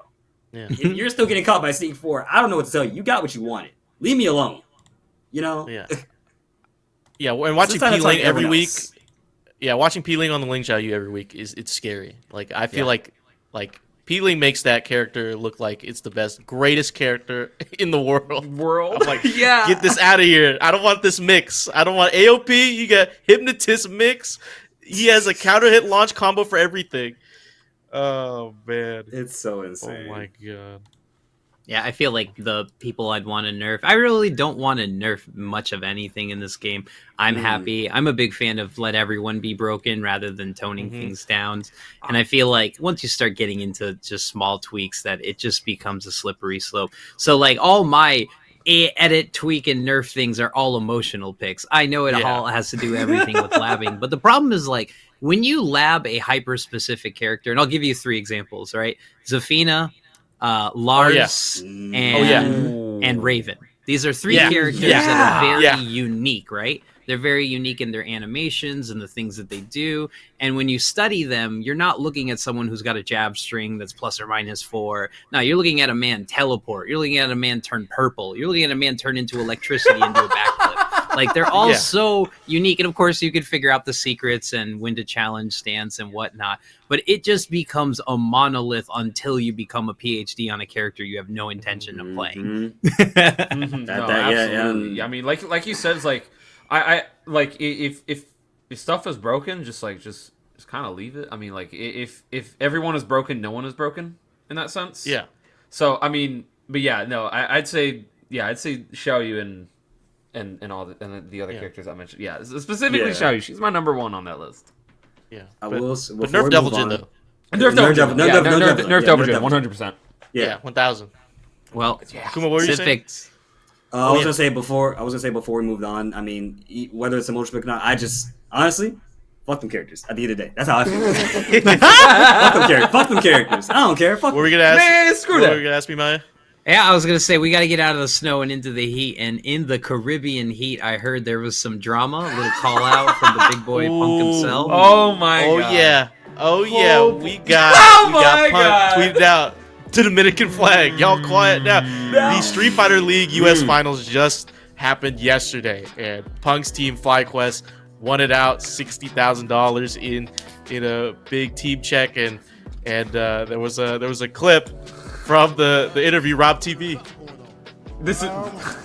Yeah. If you're still getting caught by sneak 4, I don't know what to tell you. You got what you wanted. Leave me alone. You know? Yeah. Yeah, and watching Sometimes it's P-Ling like every everyone week. else. Yeah, watching P-Ling on the Ling Xiaoyu every week it's scary. Like I feel like P-Ling makes that character look like it's the greatest character in the world. I'm like, yeah. get this out of here. I don't want this mix. I don't want AOP. You got Hypnotist mix. He has a counter hit launch combo for everything. Oh man. It's so insane. Oh my god. Yeah, I feel like the people I'd want to nerf. I really don't want to nerf much of anything in this game. I'm happy. I'm a big fan of let everyone be broken rather than toning things down. And I feel like once you start getting into just small tweaks, that it just becomes a slippery slope. So like all my edit, tweak, and nerf things are all emotional picks. I know it Yeah. all has to do everything with labbing, but the problem is like when you lab a hyper specific character, and I'll give you 3 examples, right? Zafina, Lars, and Raven. These are 3 characters that are very unique, right? They're very unique in their animations and the things that they do. And when you study them, you're not looking at someone who's got a jab string that's +or-4. No, you're looking at a man teleport. You're looking at a man turn purple. You're looking at a man turn into electricity and do a backflip. Like, they're all so unique. And of course, you could figure out the secrets and when to challenge stance and whatnot. But it just becomes a monolith until you become a PhD on a character you have no intention of playing. Absolutely. I mean, like you said, it's like, I like if stuff is broken, just kind of leave it. I mean, like if everyone is broken, no one is broken in that sense. Yeah. So I mean, but yeah, no, I'd say Xiaoyu and all the other characters I mentioned. Yeah, specifically Xiaoyu. She's my number 1 on that list. Yeah. But Nerf Devil Jin though. Nerf Devil Jin, 100%. Yeah, 1000. Well, Kuma, what were you saying? I was gonna say before we moved on. I mean, whether it's emotional pick or not, I just honestly fuck them characters. At the end of the day, that's how I feel. Fuck them characters. I don't care. Fuck. What were we gonna ask? Man, screw that. What were you gonna ask me, Maya? Yeah, I was going to say, we got to get out of the snow and into the heat. And in the Caribbean heat, I heard there was some drama, a little call out from the big boy Punk himself. Oh, my God. Oh, yeah. We got Punk tweeted out to Dominican flag. Y'all quiet now. The Street Fighter League US Finals just happened yesterday. And Punk's team, FlyQuest, won it out, $60,000 in a big team check. And there was a clip from the interview, Rob TV. This is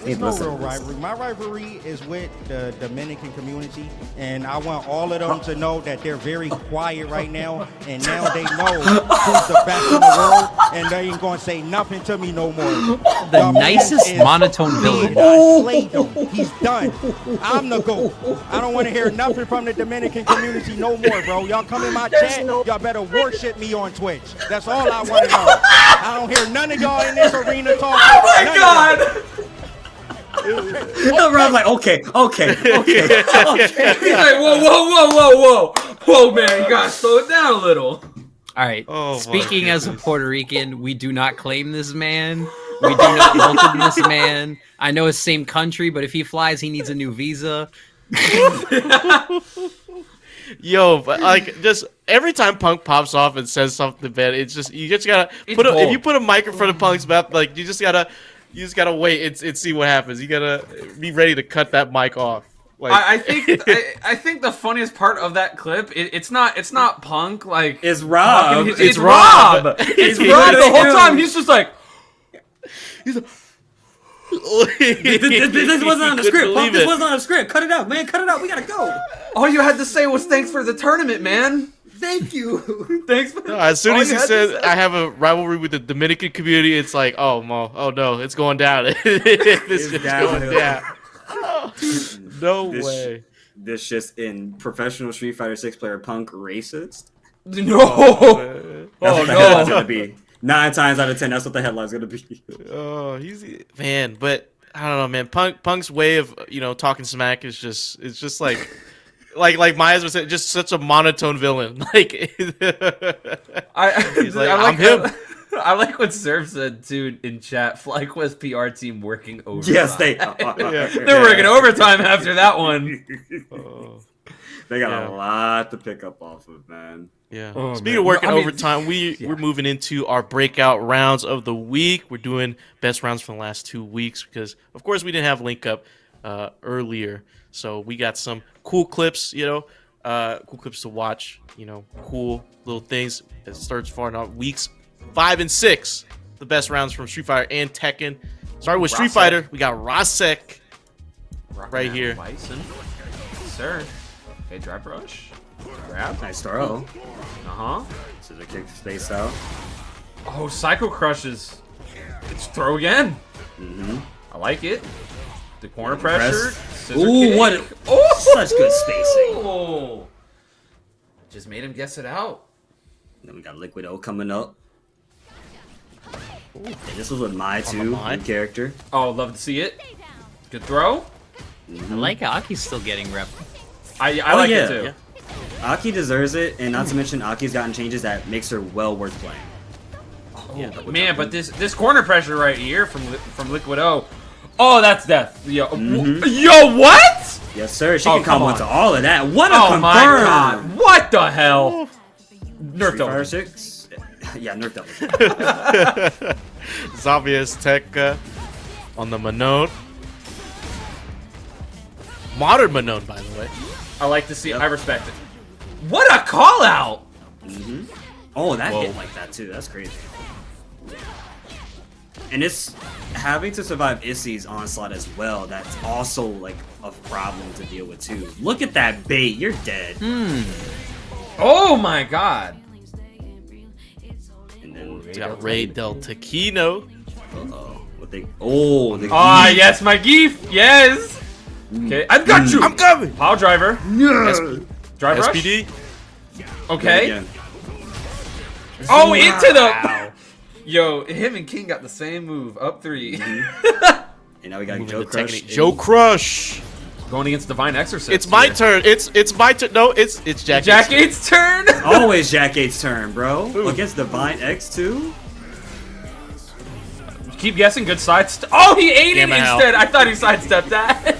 it's no real rivalry. My rivalry is with the Dominican community, and I want all of them to know that they're very quiet right now, and now they know who's the best in the world, and they ain't gonna say nothing to me no more. The nicest monotone villain. I slayed him. He's done. I'm the GOAT. I don't want to hear nothing from the Dominican community no more, bro. Y'all come in my chat, y'all better worship me on Twitch. That's all I want to know. I don't hear none of y'all in this arena talking. Oh my God! Rob's like, okay. He's like, whoa, man, you gotta slow it down a little. All right. Oh, Speaking as a Puerto Rican, we do not claim this man. We do not welcome this man. I know it's same country, but if he flies, he needs a new visa. Yo, but like, just every time Punk pops off and says something bad, it's just you just gotta if you put a mic in front of Punk's mouth, like you just gotta wait and see what happens. You gotta be ready to cut that mic off. Like, I think the funniest part of that clip, it's not Punk, like it's Rob. It's Rob. It's Rob the whole time. He's just like, this wasn't on the script. Punk, this wasn't on the script. Cut it out, man. Cut it out. We gotta go. all you had to say was thanks for the tournament, man. Thank you. Thanks. For, no, as soon as he said I have a rivalry with the Dominican community, it's like, oh no, it's going down. This is going down. No way. This just in professional Street Fighter 6 player Punk racist. No. That's what the headline's gonna be. 9 times out of 10, that's what the headline's gonna be. Oh, he's man, but I don't know, man. Punk's way of talking smack is just like Mayasma said, just such a monotone villain. Like he's like, I'm him. I like what Surf said too in chat. FlyQuest PR team working overtime. Yes, they're working overtime after that one. They got a lot to pick up off of, man. Yeah. Oh, Speaking man. of working I mean, overtime, we're moving into our breakout rounds of the week. We're doing best rounds from the last 2 weeks because, of course, we didn't have link up earlier. So we got some cool clips, cool clips to watch, cool little things. It starts far out weeks 5 and 6, the best rounds from Street Fighter and Tekken. Starting with Street Fighter, we got Rasek right here. Bison. Sir. Okay, drive rush. Grab. Nice throw. Scissor kick space out. Oh, Psycho Crushes. It's throw again. I like it. The corner pressure. Ooh, what? Such good spacing. Oh. Just made him guess it out. Then we got Liquid O coming up. And this was with my On the 2 Mai. new character. Oh, love to see it. Good throw. I like Aki's still getting rep. I Oh, like yeah. it too. Yeah. Aki deserves it, and not to mention Aki's gotten changes that makes her well worth playing. Yeah. Man, but this corner pressure right here from Liquid O. Oh, that's death. Yo, yo, what? Yes, sir. She Oh, can come combo on. into all of that. What a Oh confirm! my god. What the hell? Nerf Fire double. 6. Yeah, nerf double. Zavia's Tekka on the Manon. Modern Manon, by the way. I like to see it. I respect it. What a call out! Oh, that Whoa. hit like that too. That's crazy. And it's having to survive Issy's onslaught as well. That's also like a problem to deal with too. Look at that bait. You're dead. Oh my god. And then We got Ray Del Taquino. uh-oh. What they? Oh, the Ah, yes, my geef. Yes. Okay, I've got you. I'm coming. Power driver. Drive rush. SPD. Okay. Again. Oh, into the. Yo, him and King got the same move. Up 3. And now we got Moving Joe to Crush. Tekken. Joe Crush. Going against Divine Exorcist. It's my here. turn. It's my turn. No, it's Jack. Jack 8's turn. Always Jack 8's turn, bro. Ooh. Against Divine X2. Keep guessing. Good side. Oh, he ate it Gamma Hell. instead. I thought he sidestepped that.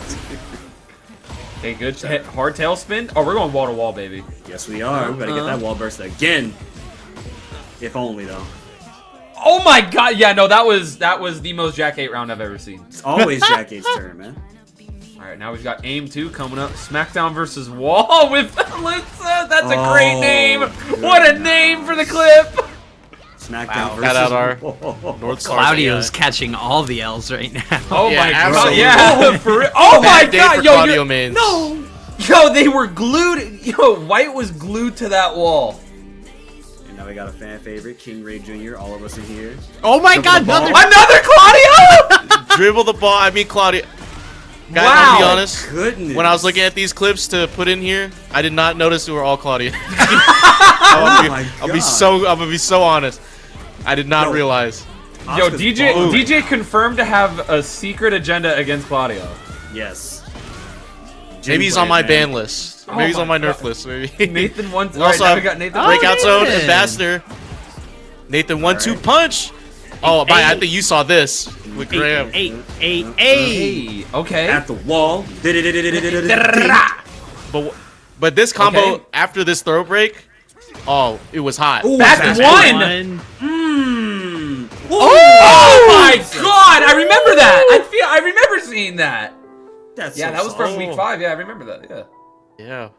Okay, good. Hard tail spin. Oh, we're going wall to wall, baby. Yes, we are. We gotta get that wall burst again. If only though. Oh my god. Yeah, no, that was the most Jack 8 round I've ever seen. It's always Jack 8's turn, man. All right, now we've got Aim 2 coming up. SmackDown versus Wall with Alyssa. That's a great name. What a name for the clip. SmackDown Wow. versus Shout out our North Star. Claudio's catching all the L's right now. Oh Yeah, my god. absolutely. Yeah. For real. Oh my Bad day god. for Yo, Claudio you're- mains. no. Yo, they were glued. Yo, White was glued to that wall. And now we got a fan favorite, King Ray Jr. All of us in here. Oh my Triple god, the ball. Another Claudio. Dribble the ball. I mean, Claudia. Guys, Wow. I'll be honest. Goodness. When I was looking at these clips to put in here, I did not notice they were all Claudia. I'm my gonna be so honest. I did not Yo. realize. Yo, Oscar's DJ balling. DJ confirmed to have a secret agenda against Claudio. Yes. Maybe he's Gym on my players, man. ban list. Oh Maybe he's on my my nerf God. list. Maybe. Nathan won. We also now have we got Nathan. Breakout Zone Nathan. Ambassador. Nathan 1-2 Alright. punch. Oh, I think you saw this with Graham. Hey. Hey, okay. At the wall. But this combo Okay. after this throw break, oh, it was hot. Ooh, Back fast one. Mmm. Oh my god! I remember that. I remember seeing that. That's Yeah, so that was from soft. week 5. Yeah, I remember that. Yeah. Yeah.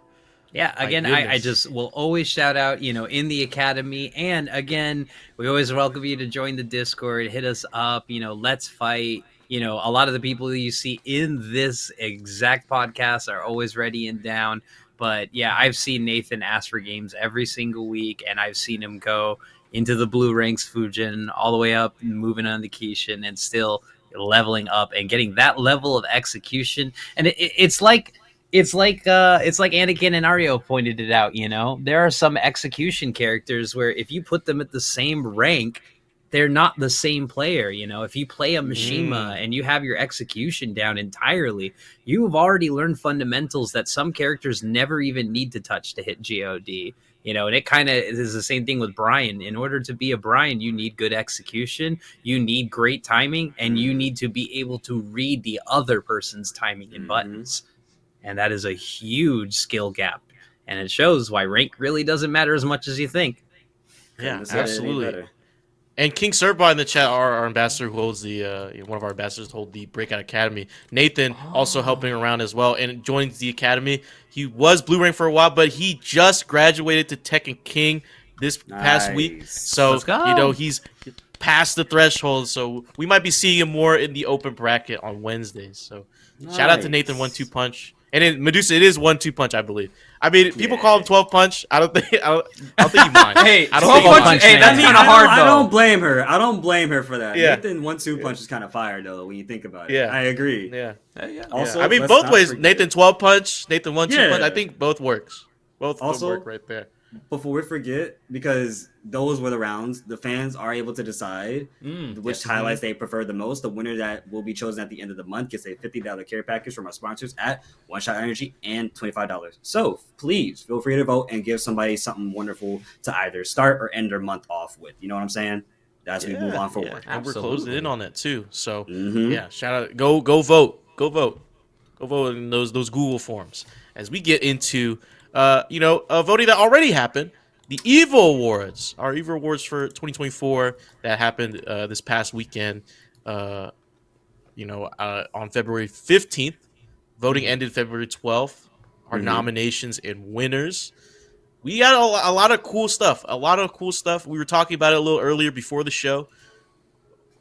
Yeah, My again, I goodness. just will always shout out, in the academy. And again, we always welcome you to join the Discord, hit us up, let's fight. A lot of the people you see in this exact podcast are always ready and down. But yeah, I've seen Nathan ask for games every single week, and I've seen him go into the blue ranks Fujin, all the way up, moving on to Kishin, and still leveling up and getting that level of execution. And it's like Anakin and Ario pointed it out, there are some execution characters where if you put them at the same rank, they're not the same player. If you play a Mishima and you have your execution down entirely, you've already learned fundamentals that some characters never even need to touch to hit GOD. And it kind of is the same thing with Brian. In order to be a Brian, you need good execution, you need great timing, and you need to be able to read the other person's timing and buttons. And that is a huge skill gap. And it shows why rank really doesn't matter as much as you think. Yeah, Couldn't have said it any absolutely. better. And King Serba in the chat, our ambassador who holds the one of our ambassadors hold the Breakout Academy. Nathan also helping around as well and joins the academy. He was blue rank for a while, but he just graduated to Tekken King this past week. Nice. So Let's go. he's past the threshold. So we might be seeing him more in the open bracket on Wednesdays. So shout out to Nathan Nice. 1-2 punch. And then Medusa, it is 1-2 punch, I believe. I mean, people Yeah. call him 12 punch. I don't think you mind. Hey, I don't 12 think you punch. mind. Hey, that's man. kind of hard I though. don't blame her. I don't blame her for that. Yeah. Nathan 1-2 punch is kind of fire though when you think about it. Yeah. I agree. Yeah. Hey, yeah. Also, I mean, let's both not ways. forget- Nathan 12 punch, Nathan 1-2 Yeah. punch. I think both works. Both would Also- work right there. before we forget, because those were the rounds, the fans are able to decide which highlights they prefer the most. The winner that will be chosen at the end of the month gets a $50 care package from our sponsors at One Shot Energy and $25. So please feel free to vote and give somebody something wonderful to either start or end their month off with. You know what I'm saying? That's when we move on forward. And we're closing in on that too. So shout out, go vote in those Google forms as we get into voting that already happened. The EVO Awards, our EVO Awards for 2024 that happened this past weekend. On February 15th. Voting ended February 12th. Our nominations and winners. We got a lot of cool stuff. We were talking about it a little earlier before the show.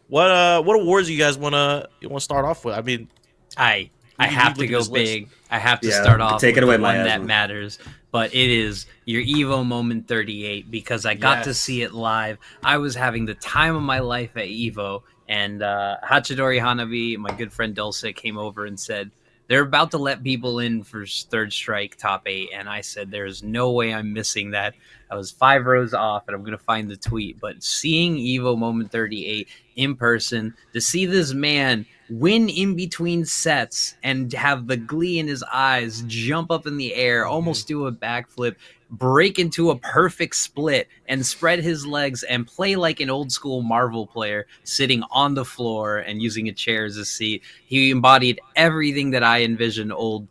What awards do you guys want to start off with? I mean, I have to go big. I have to start off take it with away, the one Mayasma. that matters, but it is your EVO Moment 38 because I got to see it live. I was having the time of my life at EVO, and Hachidori Hanabi, my good friend Dulce, came over and said, they're about to let people in for Third Strike top 8, and I said, there's no way I'm missing that. I was 5 rows off, and I'm going to find the tweet. But seeing EVO Moment 38 in person, to see this man win in between sets and have the glee in his eyes, jump up in the air, almost do a backflip, break into a perfect split, and spread his legs and play like an old school Marvel player sitting on the floor and using a chair as a seat. He embodied everything that I envisioned old,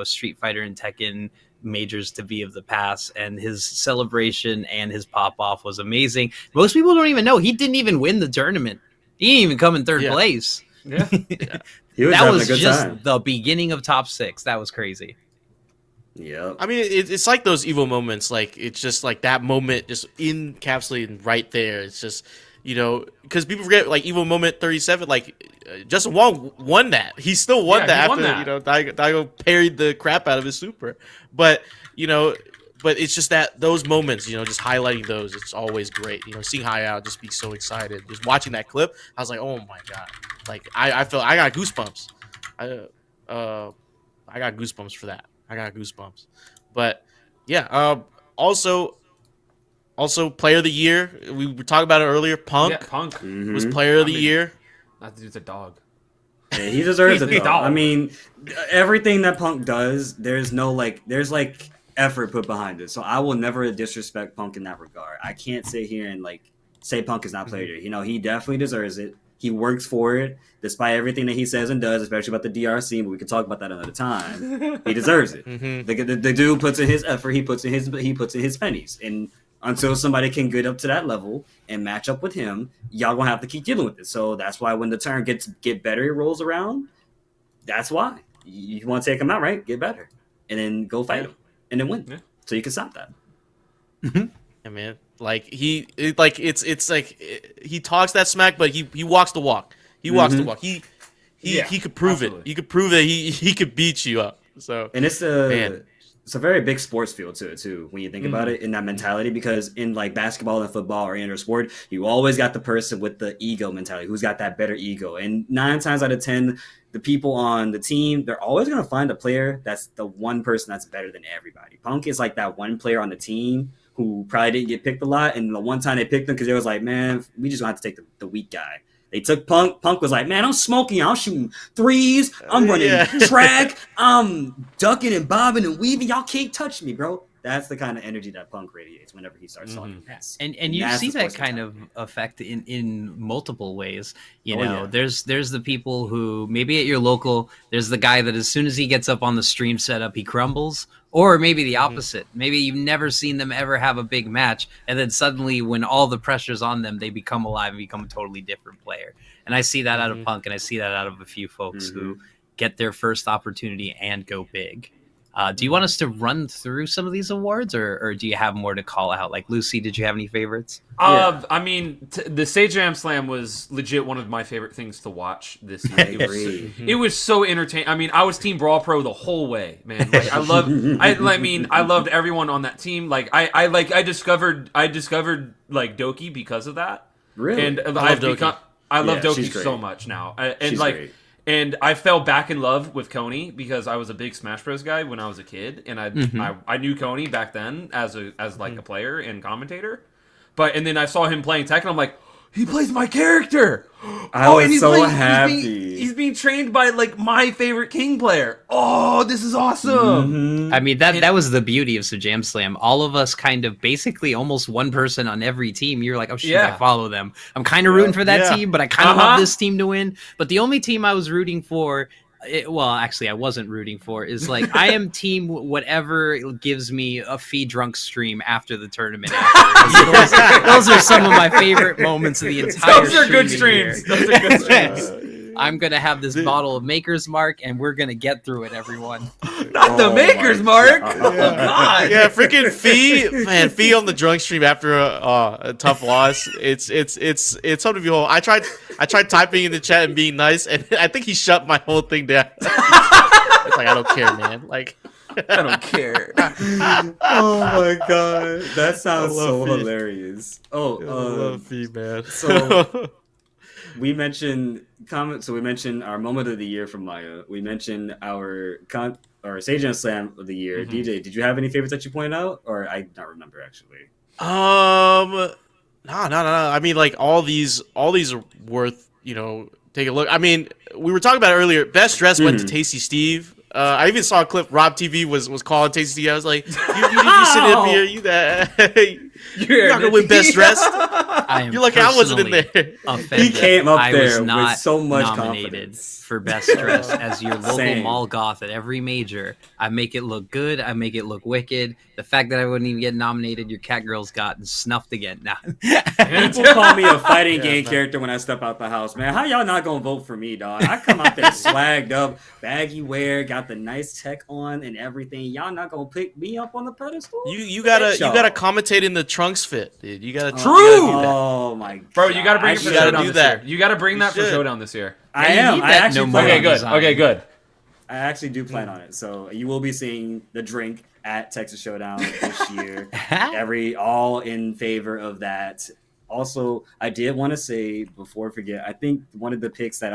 Street Fighter and Tekken majors to be of the past, and his celebration and his pop-off was amazing. Most people don't even know he didn't even win the tournament. He didn't even come in third place. Yeah. That was just the beginning of top 6. That was crazy. Yeah. I mean, it's like those EVO moments. Like, it's just like that moment just encapsulated right there. It's just, because people forget, like, EVO moment 37, like, Justin Wong won that. He still won that after, Daigo parried the crap out of his super. But it's just that those moments, just highlighting those, it's always great. Seeing Hayao just be so excited. Just watching that clip, I was like, oh my God. Like, I got goosebumps. I got goosebumps for that. I got goosebumps. But yeah, also player of the year. We were talking about it earlier. Punk. Yeah, Punk was player of the year. That dude's a dog. Yeah, he deserves it though. I mean, everything that Punk does, there's effort put behind it. So I will never disrespect Punk in that regard. I can't sit here and say Punk is not player of the year. He definitely deserves it. He works for it, despite everything that he says and does, especially about the DRC. But we can talk about that another time. He deserves it. The dude puts in his effort. He puts in his pennies. And until somebody can get up to that level and match up with him, y'all gonna have to keep dealing with it. So that's why when the turn get better, it rolls around. That's why you want to take him out, right? Get better, and then go fight him, and then win, so you can stop that. Yeah, man. Like he talks that smack, but he walks the walk. He walks the walk. He could prove it. He could prove that he could beat you up. So, and it's a very big sports field too when you think about it in that mentality, because in like basketball and football or any other sport, you always got the person with the ego mentality who's got that better ego, and 9 times out of 10 the people on the team, they're always going to find a player that's the one person that's better than everybody. Punk is like that one player on the team who probably didn't get picked a lot, and the one time they picked him because they was like, man, we just gonna have to take the weak guy. They took Punk. Punk was like, man, I'm smoking. I'm shooting threes. I'm running track. I'm ducking and bobbing and weaving. Y'all can't touch me, bro. That's the kind of energy that Punk radiates whenever he starts talking. And you see that kind of effect in multiple ways. There's the people who maybe at your local, there's the guy that as soon as he gets up on the stream setup, he crumbles. Or maybe the opposite. Maybe you've never seen them ever have a big match, and then suddenly when all the pressure's on them, they become alive and become a totally different player. And I see that out of Punk, and I see that out of a few folks who get their first opportunity and go big. Do you want us to run through some of these awards, or do you have more to call out? Like, Luci, did you have any favorites? I mean, the Sage Jam Slam was legit one of my favorite things to watch this year. It was so entertaining. I mean, I was Team Brawl Pro the whole way, man. Like, I loved everyone on that team. Like, I discovered like Doki because of that. Really? And I love Doki so much now. And she's like. Great. And I fell back in love with Coney because I was a big Smash Bros guy when I was a kid, and I knew Coney back then as a player and commentator. And then I saw him playing Tekken. I'm like, he plays my character. I was so happy. He's being trained by like my favorite King player. Oh, this is awesome. I mean, that was the beauty of Jam Slam. All of us kind of basically almost one person on every team. You're like, oh shit, I follow them. I'm kind of rooting for that team, but I kind of want this team to win. But the only team I was rooting for, actually I wasn't rooting for, is like, I am team whatever gives me a fee drunk stream after the tournament. Those are some of my favorite moments of the entire Those are good streams. Those are good streams. I'm going to have this bottle of Maker's Mark, and we're going to get through it, everyone. Not the Maker's Mark! Oh, God! Yeah, freaking Fee on the drunk stream after a tough loss. It's something to behold. I tried typing in the chat and being nice, and I think he shut my whole thing down. It's like, I don't care, man. Like, I don't care. Oh my god, that sounds so Fee. hilarious. I love Fee, man. So we mentioned we mentioned our moment of the year from Maya. We mentioned our Sage Slam of the year. DJ, did you have any favorites that you pointed out, or I don't remember actually? No. I mean, like all these are worth take a look. I mean, we were talking about it earlier. Best dress went to Tasty Steve. I even saw a clip. Rob TV was calling Tasty Steve. I was like, you sit up here, you're not gonna win best dressed. You're like, I wasn't in there. He came up there was not with so much nominated confidence for best dress as your local mall goth at every major. I make it look good. I make it look wicked. The fact that I wouldn't even get nominated, your cat girl's gotten snuffed again. Nah. People call me a fighting game character when I step out the house, man. How y'all not gonna vote for me, dog? I come out there swagged up, baggy wear, got the nice tech on and everything. Y'all not gonna pick me up on the pedestal? You gotta commentate in the trunks fit, dude. You gotta True. Oh my god, bro, you gotta bring it for Showdown this year. You gotta bring that for should. Showdown this year. I am. I actually Okay, good. Okay, good. I actually do plan on it. So you will be seeing the drink at Texas Showdown this year. All in favor of that. Also, I did want to say before I forget, I think one of the picks that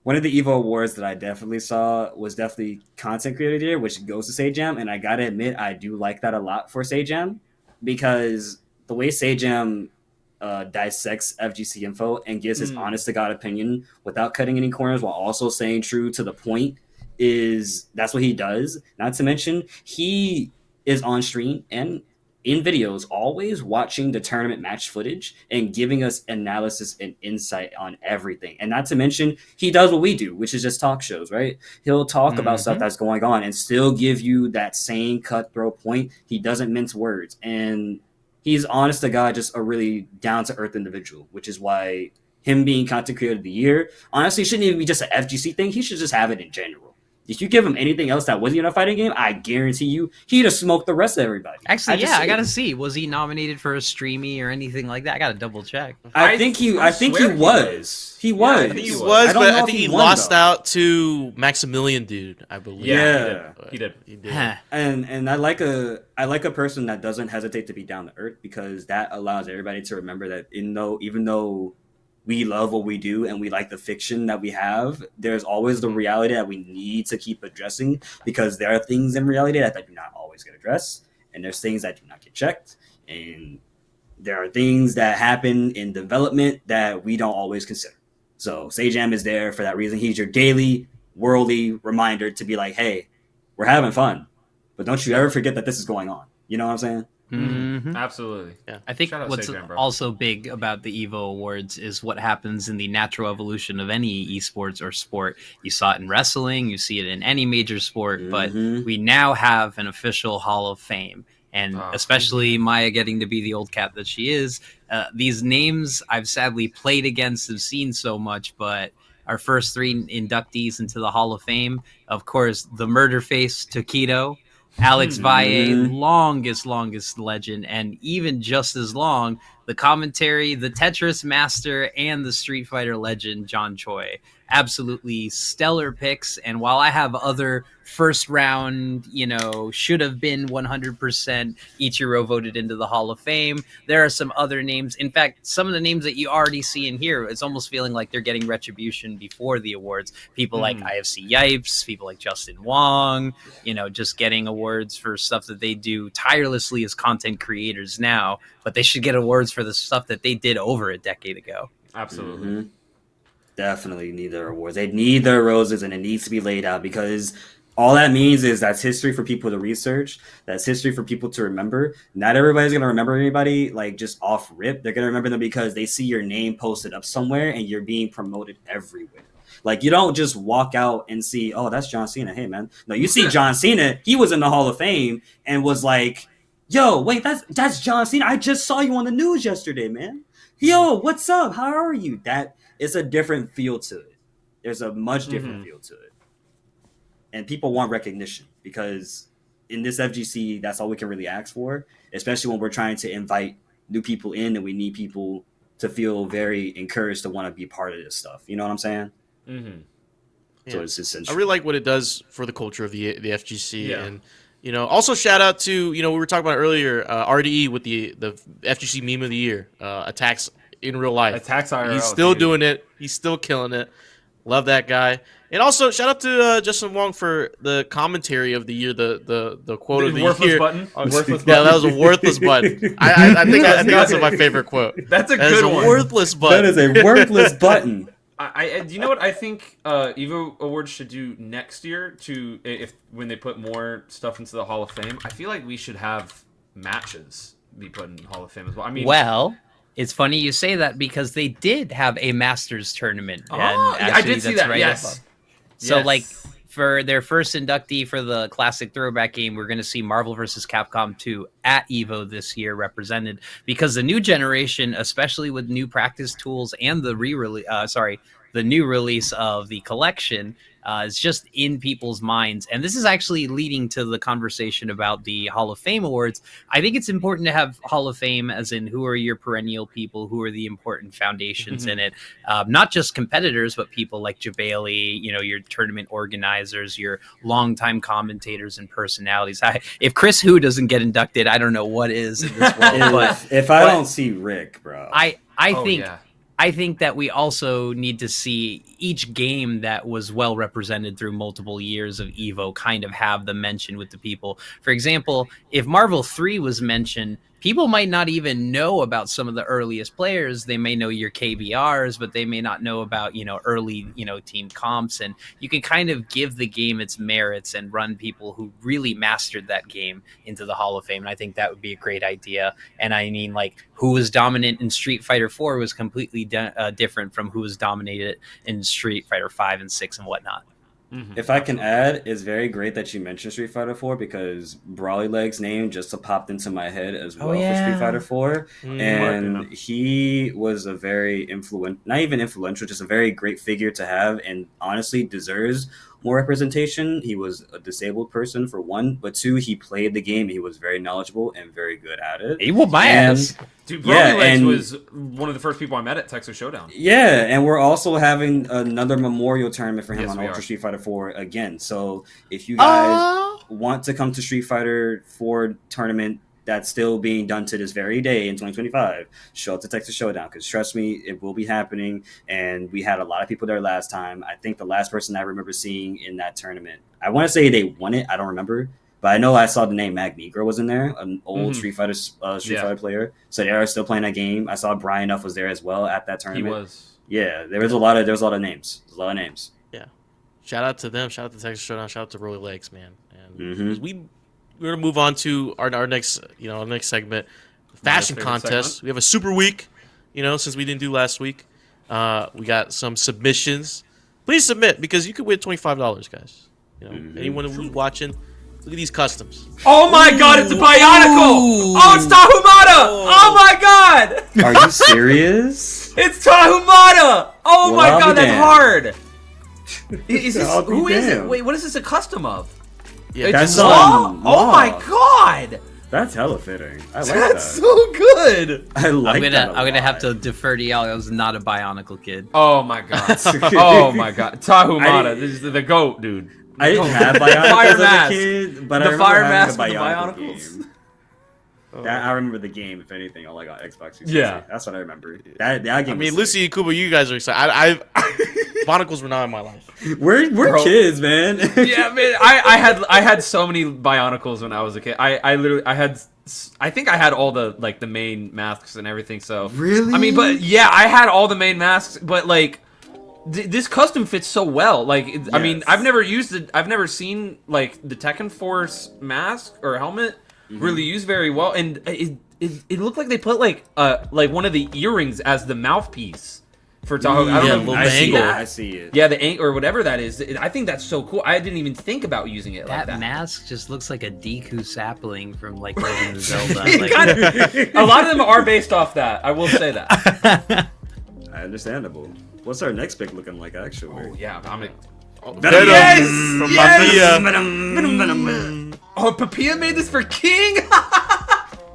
one of the EVO Awards that I definitely saw was definitely Content Creator of the Year, which goes to Sajam, and I gotta admit I do like that a lot for Sajam because the way Sajam dissects FGC info and gives his honest to God opinion without cutting any corners while also staying true to the point that's what he does. Not to mention he is on stream and in videos always watching the tournament match footage and giving us analysis and insight on everything. And not to mention he does what we do, which is just talk shows, right? He'll talk about stuff that's going on and still give you that same cutthroat point. He doesn't mince words, and he's honest to God, just a really down-to-earth individual, which is why him being Content Creator of the Year, honestly, shouldn't even be just an FGC thing. He should just have it in general. If you give him anything else that wasn't in a fighting game, I guarantee you he'd have smoked the rest of everybody. Actually, I gotta see. Was he nominated for a streamy or anything like that? I gotta double check. I think he was. He was. I think he was, but I think he lost out to Maximilian Dude, I believe. Yeah. He did. And I like a person that doesn't hesitate to be down to earth, because that allows everybody to remember that even though we love what we do and we like the fiction that we have, there's always the reality that we need to keep addressing, because there are things in reality that do not always get addressed, and there's things that do not get checked, and there are things that happen in development that we don't always consider. So Sajam is there for that reason. He's your daily worldly reminder to be like, hey, we're having fun, but don't you ever forget that this is going on. You know what I'm saying? Mm-hmm. Absolutely. Yeah. I think what's also big about the EVO Awards is what happens in the natural evolution of any esports or sport. You saw it in wrestling, you see it in any major sport, but we now have an official Hall of Fame. And especially Maya getting to be the old cat that she is. These names I've sadly played against and seen so much, but our first three inductees into the Hall of Fame, of course, the murder face Taquito, Alex Valle, longest legend, and even just as long, the commentary, the Tetris master, and the Street Fighter legend, John Choi. Absolutely stellar picks. And while I have other first round, should have been 100% Ichiro voted into the Hall of Fame, there are some other names. In fact, some of the names that you already see in here, it's almost feeling like they're getting retribution before the awards. People like IFC Yipes, people like Justin Wong, just getting awards for stuff that they do tirelessly as content creators now, but they should get awards for the stuff that they did over a decade ago. Absolutely. Mm-hmm. Definitely need their awards. They need their roses, and it needs to be laid out, because all that means is that's history for people to research. That's history for people to remember. Not everybody's going to remember anybody like just off rip. They're going to remember them because they see your name posted up somewhere and you're being promoted everywhere. Like, you don't just walk out and see, oh, that's John Cena. Hey, man. No, you see John Cena. He was in the Hall of Fame and was like, yo, wait, that's John Cena. I just saw you on the news yesterday, man. Yo, what's up? How are you? That it's a different feel to it. There's a much different feel to it. And people want recognition, because in this FGC, that's all we can really ask for, especially when we're trying to invite new people in, and we need people to feel very encouraged to want to be part of this stuff. You know what I'm saying? Mm-hmm. Yeah. So it's essential. I really like what it does for the culture of the FGC. Yeah. And, also shout out to, we were talking about earlier, RDE with the FGC meme of the year, attacks in real life. Attacks IRL. He's still doing it. He's still killing it. Love that guy. And also shout out to Justin Wong for the commentary of the year, the quote of the worthless year. Button. Worthless Yeah, that was a worthless button. I think that's my favorite quote. That's a good one. Worthless button. That is a worthless button. Do you know what I think EVO Awards should do next year when they put more stuff into the Hall of Fame? I feel like we should have matches be put in the Hall of Fame as well. I mean, it's funny you say that, because they did have a Masters tournament. Oh, and I did see that. Right yes. So, yes. For their first inductee for the classic throwback game, we're going to see Marvel vs. Capcom 2 at EVO this year represented, because the new generation, especially with new practice tools and the new release of the collection, is just in people's minds. And this is actually leading to the conversation about the Hall of Fame awards. I think it's important to have Hall of Fame as in who are your perennial people, who are the important foundations in it. Not just competitors, but people like Jabali, your tournament organizers, your longtime commentators and personalities. If Chris Hu doesn't get inducted, I don't know what is in this world. But if I don't see Rick, bro. I think that we also need to see each game that was well represented through multiple years of EVO kind of have the mention with the people. For example, if Marvel 3 was mentioned, people might not even know about some of the earliest players. They may know your KBRs, but they may not know about, early, team comps. And you can kind of give the game its merits and run people who really mastered that game into the Hall of Fame. And I think that would be a great idea. And I mean, who was dominant in Street Fighter 4 was completely different from who was dominated in Street Fighter 5 and 6 and whatnot. If I can add, it's very great that you mentioned Street Fighter 4, because Brawly Leg's name just popped into my head as well for Street Fighter 4. And he was a very not even influential, just a very great figure to have, and honestly deserves more representation. He was a disabled person, for one, but two, he played the game. He was very knowledgeable and very good at it. He whooped my ass. Dude, Brawly Legs was one of the first people I met at Texas Showdown. Yeah, and we're also having another memorial tournament for him on Ultra Street Fighter 4 again. So if you guys want to come to Street Fighter 4 tournament that's still being done to this very day in 2025, show up to Texas Showdown, because trust me, it will be happening. And we had a lot of people there last time. I think the last person I remember seeing in that tournament, I want to say they won it, I don't remember, but I know I saw the name Magnegra was in there, an old Street Fighter player. So they are still playing that game. I saw Brian Duff was there as well at that tournament. He was. Yeah, there was a lot of names. There's a lot of names. Yeah, shout out to them. Shout out to Texas Showdown. Shout out to Rolly Legs, man. And we're gonna move on to our next segment, fashion contest. Segment. We have a super week, since we didn't do last week. We got some submissions. Please submit, because you could win $25, guys. Anyone who's watching, look at these customs. Oh my God, it's a Bionicle! Oh, it's Tahumata! Oh my God! Are you serious? It's Tahumata! Oh my God, that's hard. Who is it? Wait, what is this a custom of? Yeah, it's Law? Oh my God! That's hella fitting. I like That's that. so good. I like that. I'm gonna have to defer to y'all. I was not a Bionicle kid. Oh my god. Oh my god. Tahumada, I- this is the goat, dude. I didn't have Bionicles Fire as a mask. kid, but The I remember fire having mask the with the Bionicle Bionicles. game. I remember the game, if anything, on like on Xbox 360. Yeah. That's what I remember. That game. I mean, was Lucy and Kuba, you guys are excited. I Bionicles were not in my life. sick. We're Bro. kids, man. Yeah, man. I had so many Bionicles when I was a kid. I literally I think I had all the like the main masks and everything. So Really? I mean, but yeah, I had all the main masks, but like this custom fits so well. Like I mean, Yes. I've never used it. I've never seen like the Tekken Force mask or helmet really used very well, and it looked like they put like one of the earrings as the mouthpiece for Tahoe. I don't Yeah, know. little I see angle. it. that. I see it. Yeah, the or whatever that is. I think that's so cool. I didn't even think about using it like That that. mask just looks like a Deku sapling from like Legend of Zelda. It Like, kinda- a lot of them are based off that. I will say that. Understandable. What's our next pick looking like, actually? Oh yeah, I'm. Venom Yes! from Yes! Mafia. Oh, Papilla made this for King.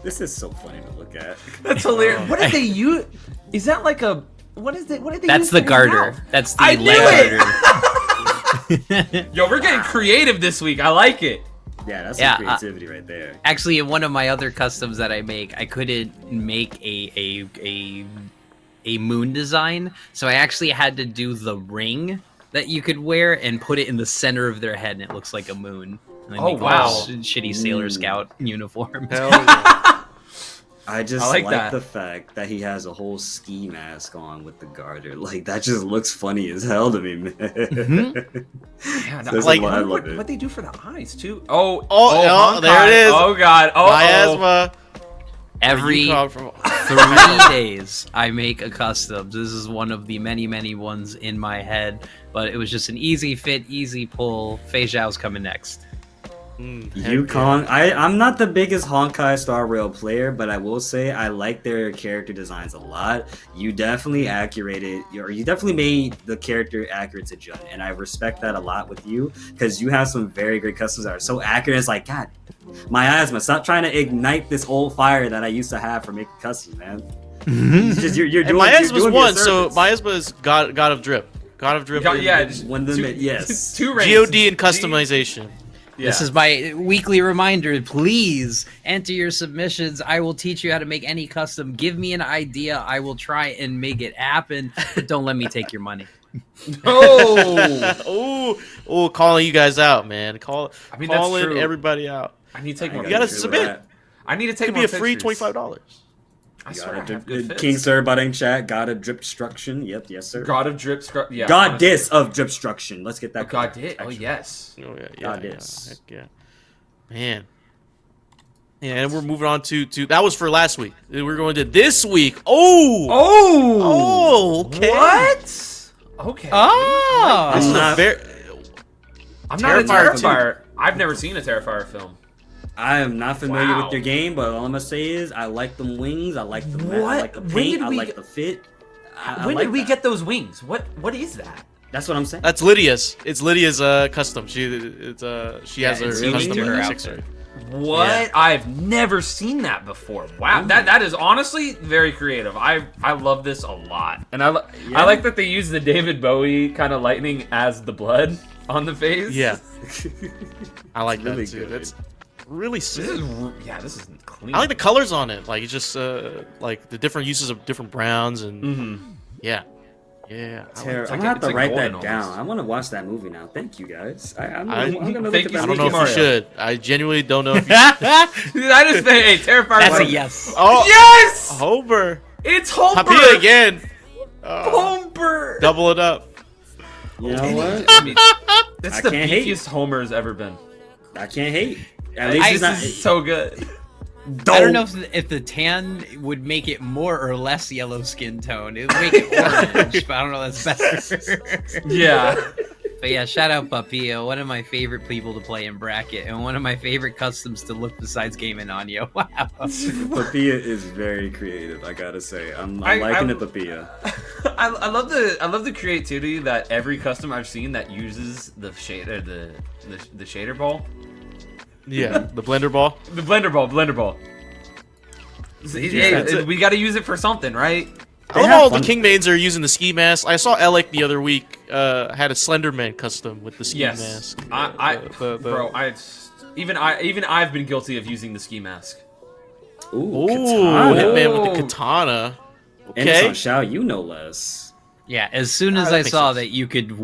This is so funny to look at. That's hilarious. What did they use? Is that like a? What is it? What did they? that's use the for his garter. mouth? That's the I knew leg garter. Yo, we're getting creative this week. I like it. Yeah, that's Yeah, some creativity right there. Actually, in one of my other customs that I make, I couldn't make a moon design, so I actually had to do the ring that you could wear and put it in the center of their head, and it looks like a moon. And I Oh, make wow. shitty Sailor Scout uniform. Hell yeah. I just I like, like that. the fact that he has a whole ski mask on with the garter. Like, that just looks funny as hell to me, man. Yeah, That's like- I love what, it. what they do for the eyes too? Oh, Oh, there Honkai. it is. Oh god. Oh, Miasma. Every You called from- 3 days, I make a custom. This is one of the many, many ones in my head, but it was just an easy fit, easy pull. Fei Zhao's coming next. Yukon. I'm not the biggest Honkai Star Rail player, but I will say I like their character designs a lot. You definitely you definitely made the character accurate to Jun, and I respect that a lot with you because you have some very great customs that are so accurate. It's like, God, Mayasma, stop trying to ignite this old fire that I used to have for making customs, man. It's just, you're And doing. you're Miasma's doing me a one, so service. Miasma is God of Drip. God of Drip. Yeah, just One of them, yes. two ranks. God and customization. Yeah. This is my weekly reminder. Please enter your submissions. I will teach you how to make any custom. Give me an idea. I will try and make it happen, but don't let me take your money. Oh, oh, calling you guys out, man. I mean, that's calling true. everybody out. I need to take I more. You gotta true submit. that. I need to take Could more be a free pictures. $25. I swear I have good fits. King Sir Budding Chat, God of Drip Destruction. Yep, yes, sir. God of Drip. Yeah. Goddess of Drip Destruction. Let's get that. Oh, God correct, did. Oh actually. yes. Oh yeah, Goddess. heck yeah, man. Yeah, and we're moving on to that was for last week. We're going to this week. Oh, Oh. okay. What? Okay. Oh, This is I'm a not- very. I'm not a Terrifier Terrifier. I've never seen a Terrifier film. I am not familiar Wow. with your game, but all I'm gonna say is I like them wings. I like the I What? like the When paint. did I we like get- the fit. I When like did we that. get those wings? What is that? That's what I'm saying. That's Lydia's. It's Lydia's custom. She has Yeah, her it's unique custom to her accessory. What? Yeah. I've never seen that before. Wow, that is honestly very creative. I love this a lot, and I like that they use the David Bowie kind of lightning as the blood on the face. Yeah, I like really that too. good. That's really sick. This is clean. I like the colors on it. Like it's just like the different uses of different browns and yeah. I I'm like gonna have it's to like write that golden down. almost. I want to watch that movie now. Thank you guys. I'm I- gonna thank look you at I that don't know if movie. you Mario. should. I genuinely don't know if you should. Dude, I just think, hey, Terrifier. that's a like- yes. Oh, Yes, Hober. it's Homer. Papilla again. Homer. Double it up. You know what? I mean, that's I the can't hate. beefiest Homer's ever been. I can't hate. At least it's not. This is so good. I don't know if the tan would make it more or less yellow skin tone. It would make it orange, but I don't know if that's better. Yeah. But yeah, shout out Papilla, one of my favorite people to play in bracket, and one of my favorite customs to look besides Game and Anya. Wow. Papilla is very creative. I gotta say, I'm I- liking I'm- the Papilla. I love the creativity that every custom I've seen that uses the shader the shader ball. Yeah, the blender ball. The blender ball. Hey, we got to use it for something, right? I love all the King mains are using the ski mask. I saw Alec the other week had a Slenderman custom with the ski mask. Even I've been guilty of using the ski mask. Ooh, Hitman with the katana. Okay. And it's on Shao, you know less. Yeah, as soon as I saw that you could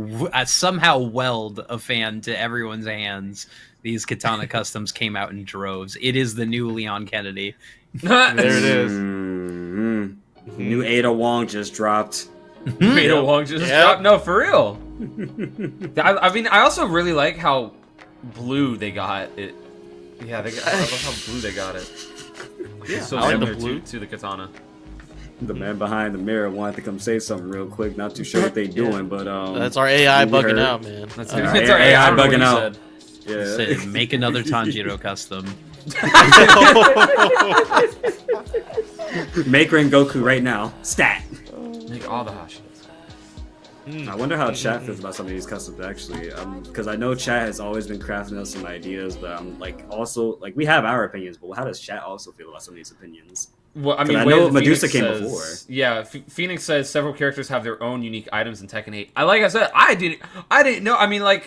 somehow weld a fan to everyone's hands, these katana customs came out in droves. It is the new Leon Kennedy. There it is. New Ada Wong just dropped. Ada Wong just dropped. No, for real. I mean, I also really like how blue they got it. Yeah, I love how blue they got it. Yeah, so I like similar the blue to the katana. The man behind the mirror wanted to come say something real quick. Not too sure what they doing, but that's our AI bugging out, man. That's our AI bugging out. Yeah. Said, make another Tanjiro custom. Make Rengoku right now. Stat. Make all the Hashis. I wonder how chat feels about some of these customs actually, because I know chat has always been crafting us some ideas, but I'm also we have our opinions, but how does chat also feel about some of these opinions? Well, I mean, I know Medusa Phoenix came says, before. Yeah, Phoenix says several characters have their own unique items in Tekken 8. Like I said, I didn't know. I mean, I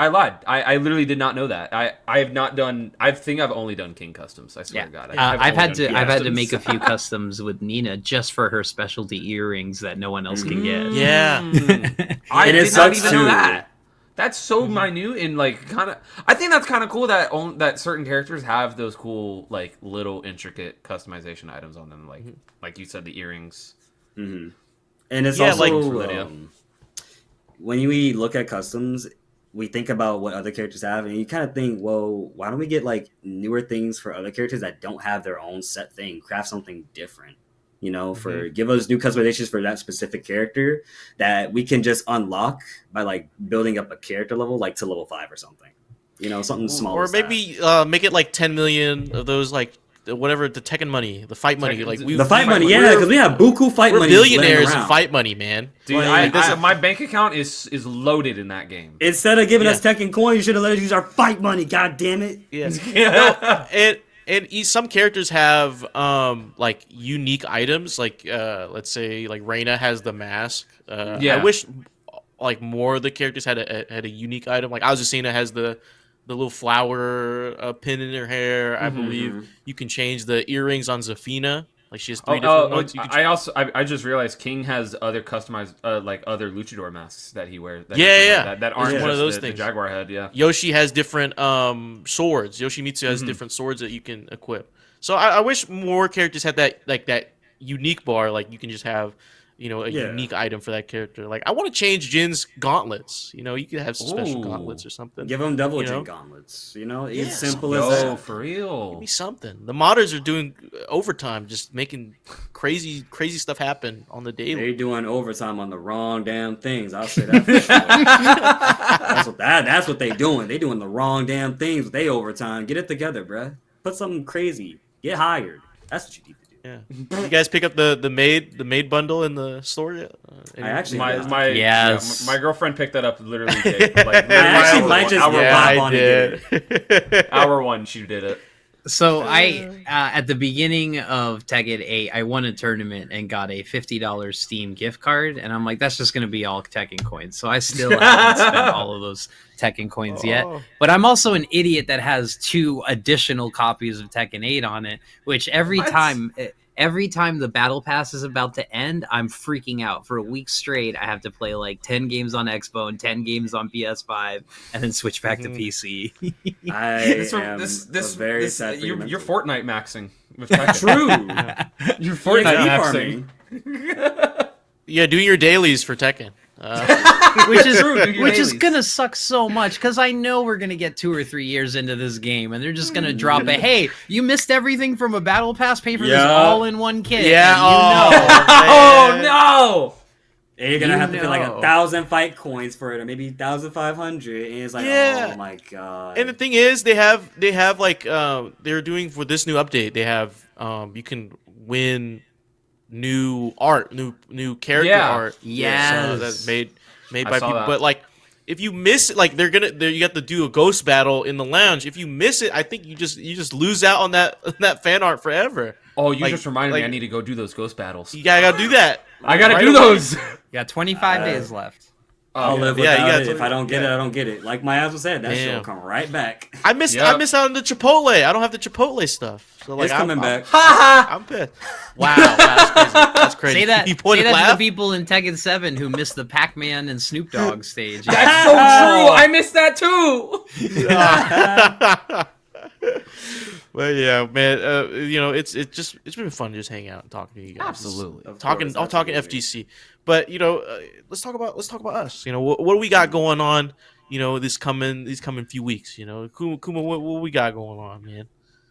lied. I literally did not know that. I have not done. I think I've only done King customs. I swear to God. I've had to make a few customs with Nina just for her specialty earrings that no one else can get. Yeah, I and did not even know that. That's so minute and kind of. I think that's kind of cool that certain characters have those cool little intricate customization items on them, like you said, the earrings. Mm-hmm. And it's also when we look at customs, we think about what other characters have, and you kind of think, well, why don't we get newer things for other characters that don't have their own set thing? Craft something different. Give us new customizations for that specific character that we can just unlock by building up a character level to level 5 or something. Something small. Or maybe make it 10 million of those whatever the Tekken money, the fight money, the fight money, because we have buku fight money. We're billionaires in fight money, man. Dude, my bank account is loaded in that game. Instead of giving us Tekken coin, you should have let us use our fight money. God damn it! Yeah. And some characters have unique items, let's say Reina has the mask. I wish more of the characters had a unique item. Azucena has the little flower pin in her hair. I believe you can change the earrings on Zafina. She has 3 different ones. I just realized King has other customized other luchador masks that he wears. That aren't one of those the things. Jaguar head. Yeah. Yoshi has different swords. Yoshimitsu has different swords that you can equip. So I wish more characters had that that unique bar. You can just have unique item for that character. I want to change Jin's gauntlets. You could have some special gauntlets or something. Give him double Jin gauntlets. It's simple as that. For real. Give me something. The modders are doing overtime, just making crazy stuff happen on the daily. They're doing overtime on the wrong damn things. I'll say that for sure. That's what they doing. They doing the wrong damn things with their overtime. Get it together, bruh. Put something crazy. Get hired. That's what you need to do. Yeah, you guys pick up the maid bundle in the store yet? I actually my girlfriend picked that up literally. Hour 1 she did it. So I at the beginning of Tekken 8, I won a tournament and got a $50 Steam gift card, and I'm like, that's just gonna be all Tekken coins. So I still haven't spent all of those Tekken coins yet. But I'm also an idiot that has 2 additional copies of Tekken 8 on it, which every time the battle pass is about to end, I'm freaking out. For a week straight, I have to play 10 games on Xbox and 10 games on PS5, and then switch back to PC. You're Fortnite maxing. With True. You're Fortnite maxing. Yeah, do your dailies for Tekken. Which is gonna suck so much because I know we're gonna get 2 or 3 years into this game and they're just gonna drop a hey, you missed everything from a battle pass, pay for this all in one kit. Yeah, oh no. And you're gonna have to pay 1,000 fight coins for it, or maybe 1,500, and it's oh my god. And the thing is, they have they're doing for this new update. They have you can win new art, new character art. Yes. So that's made by people. But if you miss it, like you got to do a ghost battle in the lounge. If you miss it, I think you just lose out on that fan art forever. Oh, you Like- just reminded me. like- I need to go do those ghost battles. You gotta do that. I gotta Right do away. those. You got 25 days left. I'll live Yeah, you without gotta it. If I don't get it, I don't get it. Like Mayasma said, that shit will Damn. come right back. I miss Yep. out on the Chipotle. I don't have the Chipotle stuff. So like It's coming back. I'm pissed. Wow, that's crazy. That's crazy. Say that, You say pointed that to the laugh. people in Tekken 7 who missed the Pac-Man and Snoop Dogg stage. That's so true. I missed that too. Well, yeah, man. It's been fun to just hang out and talking to you guys. Absolutely. Of Talking course, talking absolutely. FGC. But let's talk about us. What do we got going on? These coming few weeks. Kuma, what we got going on, man?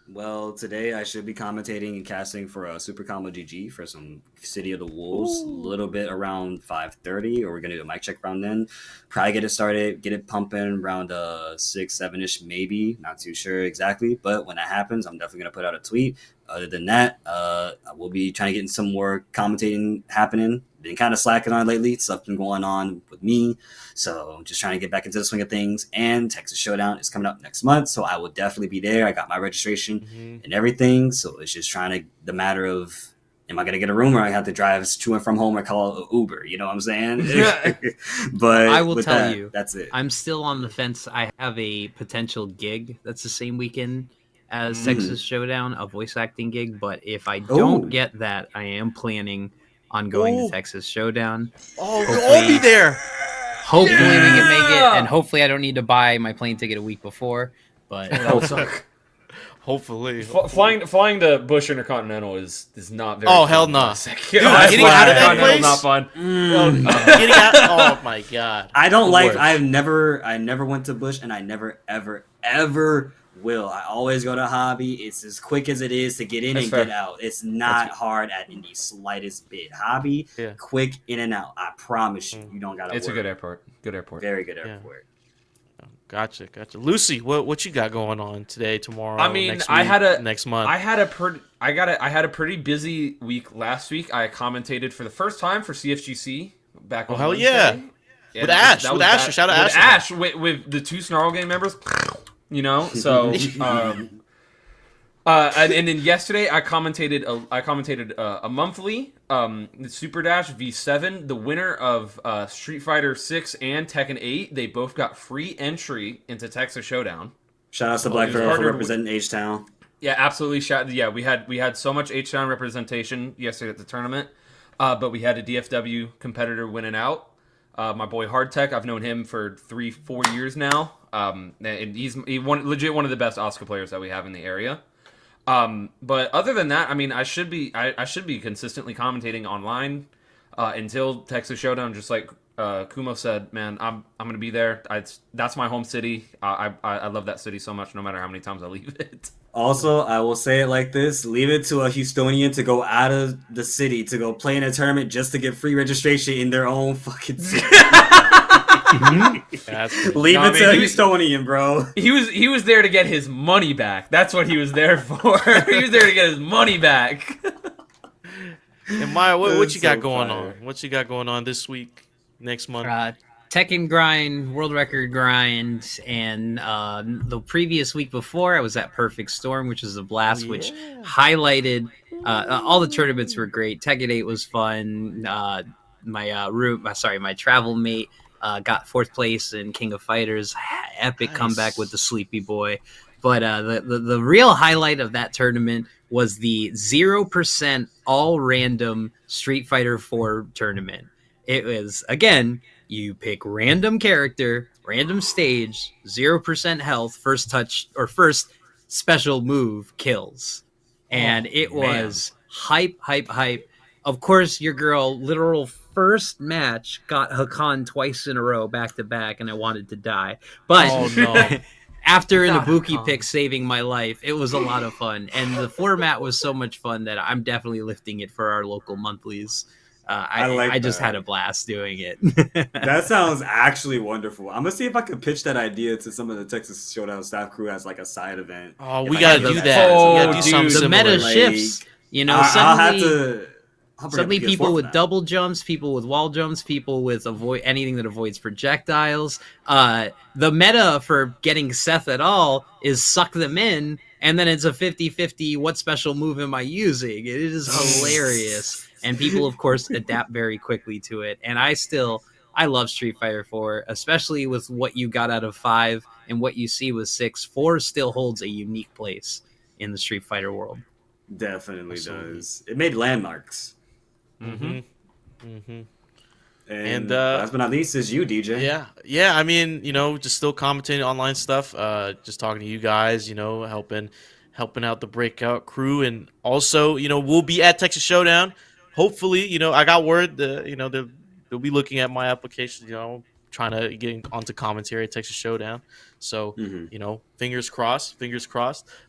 Well, today I should be commentating and casting for a Super Combo GG for some City of the Wolves. A little bit around 5:30, or we're gonna do a mic check around then. Probably get it started, get it pumping around 6, 7-ish, maybe. Not too sure exactly, but when that happens, I'm definitely gonna put out a tweet. Other than that, I will be trying to get some more commentating happening. Been kind of slacking on lately. Stuff been going on with me, so just trying to get back into the swing of things. And Texas Showdown is coming up next month, so I will definitely be there. I got my registration and everything, so it's just the matter of, am I gonna get a room, or I have to drive to and from home, or call an Uber? You know what I'm saying? But I will with tell that, you, that's it. I'm still on the fence. I have a potential gig that's the same weekend as Texas Showdown, a voice acting gig. But if I don't get that, I am planning on going Ooh. to Texas Showdown. Oh, we'll all be there. Hopefully we can make it, and hopefully I don't need to buy my plane ticket a week before. But Hopefully. Flying to Bush Intercontinental is not very. Oh, fun. hell no. Dude, getting out of that place? not fun. Getting out. Oh my god. I don't The like. worst. I never went to Bush, and I never ever will. I always go to Hobby. It's as quick as it is to get in That's and fair. get out. It's not hard at in the slightest bit. Hobby, Yeah. quick in and out. I promise you. You don't gotta. It's a worry. good airport. Good airport. Very good Yeah. airport. Gotcha. Lucy, what you got going on today, tomorrow? I mean, next I week, had a next month. I had a pretty busy week last week. I commentated for the first time for CFGC back on hell Wednesday. yeah. With Ash, that with was Ash, bad. shout out with Ash. with the two Snarl Game members, so and then yesterday I commentated a monthly the Super Dash V7, the winner of Street Fighter 6 and Tekken 8. They both got free entry into Texas Showdown. Shout out to Black it was Girl for partnered representing H-Town. Yeah, absolutely. Yeah, we had so much H-Town representation yesterday at the tournament, but we had a DFW competitor winning out. My boy Hardtech, I've known him for 3-4 years now, and he's legit one of the best Oscar players that we have in the area. But other than that, I mean, I should be consistently commentating online until Texas Showdown. Just like Kumo said, man, I'm gonna be there. That's my home city. I love that city so much, no matter how many times I leave it. Also, I will say it like this: leave it to a Houstonian to go out of the city to go play in a tournament just to get free registration in their own fucking city. Leave it to a Houstonian, bro. He was there to get his money back. That's what he was there for. He was there to get his money back. And Maya, what It's you got so going fire. on? What you got going on this week, next month? Tekken grind, world record grind, and the previous week before I was at Perfect Storm, which is a blast, which highlighted all the tournaments were great. Tekken 8 was fun. My travel mate got 4th place in King of Fighters. Epic comeback with the Sleepy Boy. But the real highlight of that tournament was the 0% all random Street Fighter 4 tournament. It was, again, you pick random character, random stage, 0% health, first touch or first special move kills. And it was hype. Of course, your girl, literal first match, got Hakan twice in a row, back to back, and I wanted to die. But after an Ibuki pick saving my life, it was a lot of fun. And the format was so much fun that I'm definitely lifting it for our local monthlies. I just had a blast doing it. That sounds actually wonderful. I'm gonna see if I can pitch that idea to some of the Texas Showdown staff crew as like a side event. Oh, If we I gotta can do do that. Oh, We gotta do dude. something The similar. meta shifts. You know, I'll have suddenly to I'll bring up Suddenly, a PS4 people for with that. double jumps, people with wall jumps, people with anything that avoids projectiles. The meta for getting Seth at all is suck them in, and then it's a 50-50, what special move am I using? It is hilarious. And people, of course, adapt very quickly to it. And I love Street Fighter 4, especially with what you got out of 5 and what you see with 6. 4 still holds a unique place in the Street Fighter world. Definitely Absolutely. does. It made landmarks. And last but not least is you, DJ. Yeah. I mean, just still commenting online stuff. Just talking to you guys. Helping out the Breakout crew, and also, we'll be at Texas Showdown. Hopefully, I got word that they'll be looking at my application. Trying to get onto commentary at Texas Showdown. So, fingers crossed.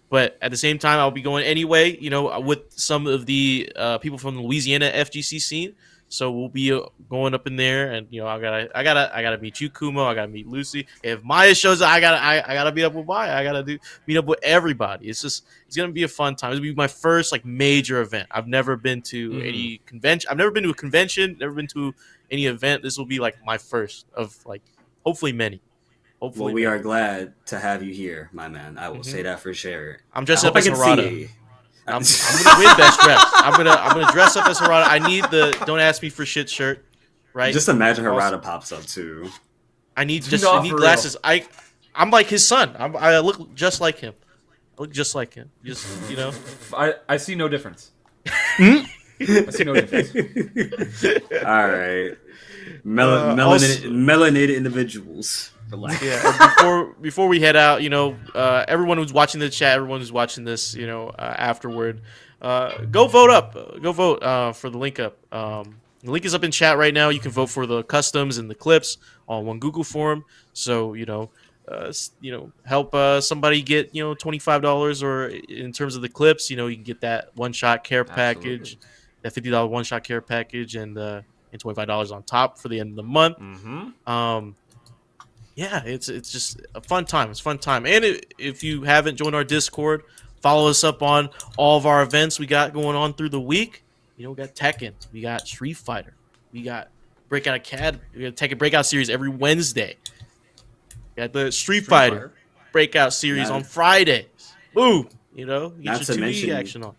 But at the same time, I'll be going anyway. With some of the people from the Louisiana FGC scene. So we'll be going up in there, and I gotta meet you, Kumo. I gotta meet Luci. If Maya shows up, I gotta meet up with Maya. I gotta meet up with everybody. It's gonna be a fun time. It'll be my first major event. I've never been to any convention. I've never been to a convention. Never been to any event. This will be my first of hopefully many. Hopefully, Well, we are glad to have you here, my man. I will say that for sure. I'm dressed I up hope as I can Harada. see. I'm gonna win best dress. I'm gonna dress up as Harada. I need the "Don't Ask Me for Shit" shirt, right? Just imagine Also, Harada pops up too. I need No, I need for glasses. I'm like his son. I look just like him. I look just like him. Just I see no difference. I see no difference. All right, Also- melanated individuals. For life. Yeah. Before we head out, everyone who's watching the chat, everyone who's watching this, afterward, go vote up. Go vote for the link up. The link is up in chat right now. You can vote for the customs and the clips on one Google form. So help somebody get $25, or in terms of the clips, you can get that one-shot care package, that $50 one-shot care package, and $25 on top for the end of the month. Yeah, it's just a fun time. It's a fun time. And if you haven't joined our Discord, follow us up on all of our events we got going on through the week. We got Tekken, we got Street Fighter, we got Breakout Academy, we got Tekken Breakout series every Wednesday. We got the Street Fighter Breakout series on Fridays. Boom, get your 2D action on.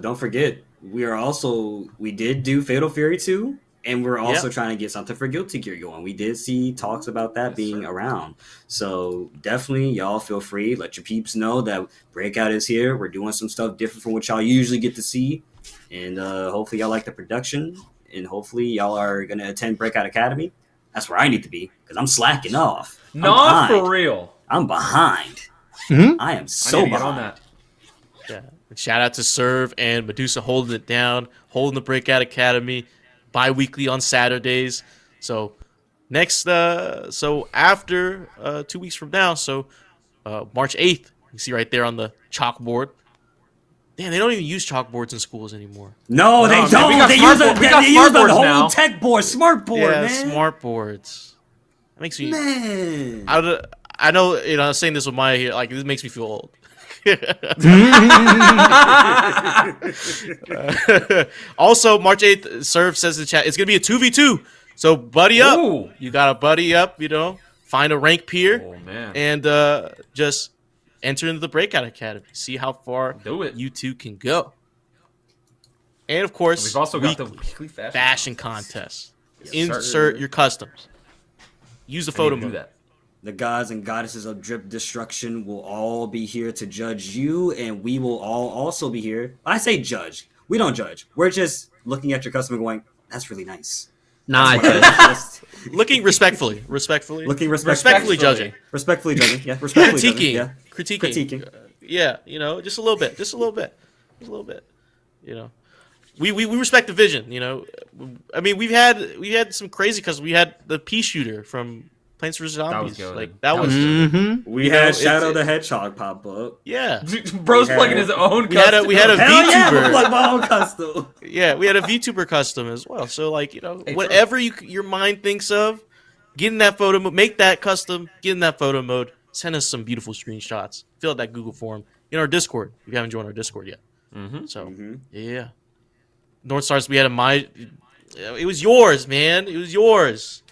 Don't forget, we did do Fatal Fury 2. And we're also trying to get something for Guilty Gear going. We did see talks about that being around. So definitely, y'all feel free. Let your peeps know that Breakout is here. We're doing some stuff different from what y'all usually get to see. And hopefully y'all like the production. And hopefully y'all are going to attend Breakout Academy. That's where I need to be, because I'm slacking off. Not for real. I'm behind. I am so I need to behind. get on that. Yeah. Shout out to Serve and Medusa holding it down, holding the Breakout Academy. Bi-weekly on Saturdays. So after 2 weeks from now, March 8th, you see right there on the chalkboard. Damn, they don't even use chalkboards in schools anymore. No, they man, don't. we got They smart use board- we got the smart boards whole now. tech board, smart board, Yeah, man. smart boards. That makes me. Man. I know. I was saying this with Maya here. This makes me feel old. Also, March 8th, Serve says in the chat, it's going to be a 2v2. So, buddy up. Ooh. You got to buddy up, find a rank peer. Oh man. And just enter into the Breakout Academy. See how far Do it. you two can go. And, of course, We've also got the weekly fashion contest. Yes, Insert sir. your customs. Use the I need photo to do mode. that. The gods and goddesses of drip destruction will all be here to judge you, and we will all also be here. I say judge. We don't judge. We're just looking at your customer going, that's really nice. Nah, Just Looking respectfully. looking Respectfully judging. Respectfully judging. Yeah, respectfully Critiquing. judging. Yeah. Critiquing. Critiquing. Just a little bit. Just a little bit. We respect the vision, I mean, we had some crazy, because we had the pea shooter from Plants vs Zombies. good. That was We had it's- Shadow the Hedgehog pop up. yeah. Bro's We had- plugging his own. We had a Hell yeah, VTuber. I'm like my own custom. Yeah, we had a VTuber custom as well. So whatever your mind thinks of, get in that photo mode, make that custom, get in that photo mode, send us some beautiful screenshots, fill out that Google form in our Discord if you haven't joined our Discord yet. So yeah. North Stars, we had it was yours, man. It was yours.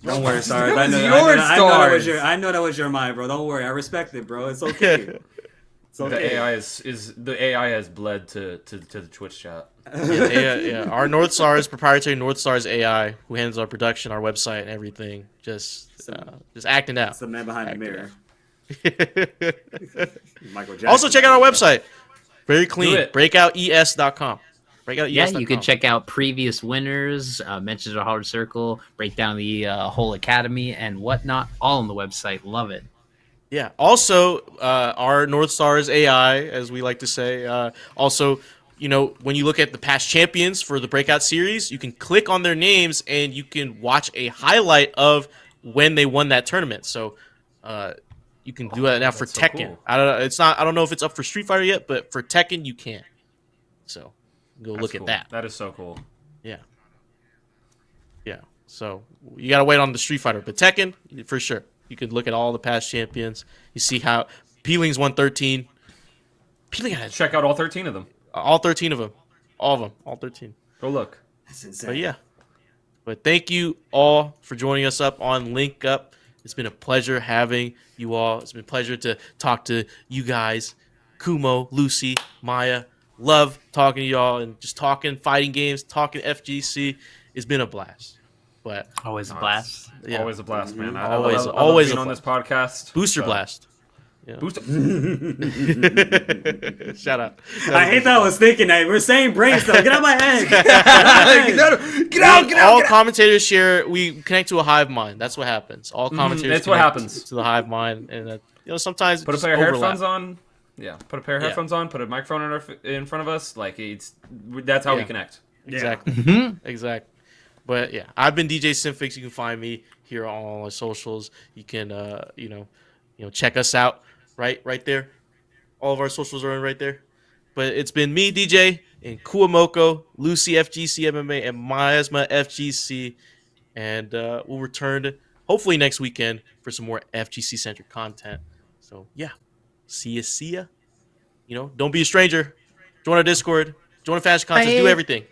Don't worry, Stars. That was your I know that was your mind, bro. Don't worry. I respect it, bro. It's okay. It's okay. The AI has bled to the Twitch chat. Yeah. Our North Stars, proprietary North Stars AI, who handles our production, our website, and everything, just acting out. It's the man behind the mirror. Michael Jackson. Also, check out our website. Very clean. BreakoutES.com. Yeah, you can check out previous winners, mentions of Hard Circle, break down the whole academy and whatnot, all on the website. Love it. Yeah. Also, our North Stars AI, as we like to say, also, when you look at the past champions for the Breakout series, you can click on their names and you can watch a highlight of when they won that tournament. So, you can do that now for Tekken. Cool. I don't know if it's up for Street Fighter yet, but for Tekken you can. So, look at that. That is so cool. Yeah. So you gotta wait on the Street Fighter, but Tekken for sure. You could look at all the past champions. You see how Peeling's won 13. Peeling had Check out all 13 of them. all 13 of them, all 13. Go look. That's insane. But yeah. But thank you all for joining us up on Link Up. It's been a pleasure having you all. It's been a pleasure to talk to you guys, Kumo, Luci, Maya. Love talking to y'all and just talking fighting games, talking FGC. It's been a blast. But Always a blast. yeah, Always a blast, man. Always I love a being on this podcast. Booster So- blast. Yeah. Booster. Shout out. I hate that I was thinking that. We're saying brain stuff. Get out of my head. Get out! All commentators share. We connect to a hive mind. That's what happens. All commentators. That's what connect happens. to the hive mind, and sometimes Put a just pair of overlap. headphones on. Yeah, put a pair of Yeah. headphones on. Put a microphone in front of us. Like that's how we Yeah. connect. Exactly. Exactly. But yeah, I've been DJSymphix. You can find me here on all our socials. You can check us out right there. All of our socials are right there. But it's been me, DJ, and Kuwamoco, Luci FGC MMA, and Mayasma FGC. And we'll return hopefully next weekend for some more FGC centric content. So yeah, see ya. Don't be a stranger. Join our Discord. Join a fashion contest. Do everything.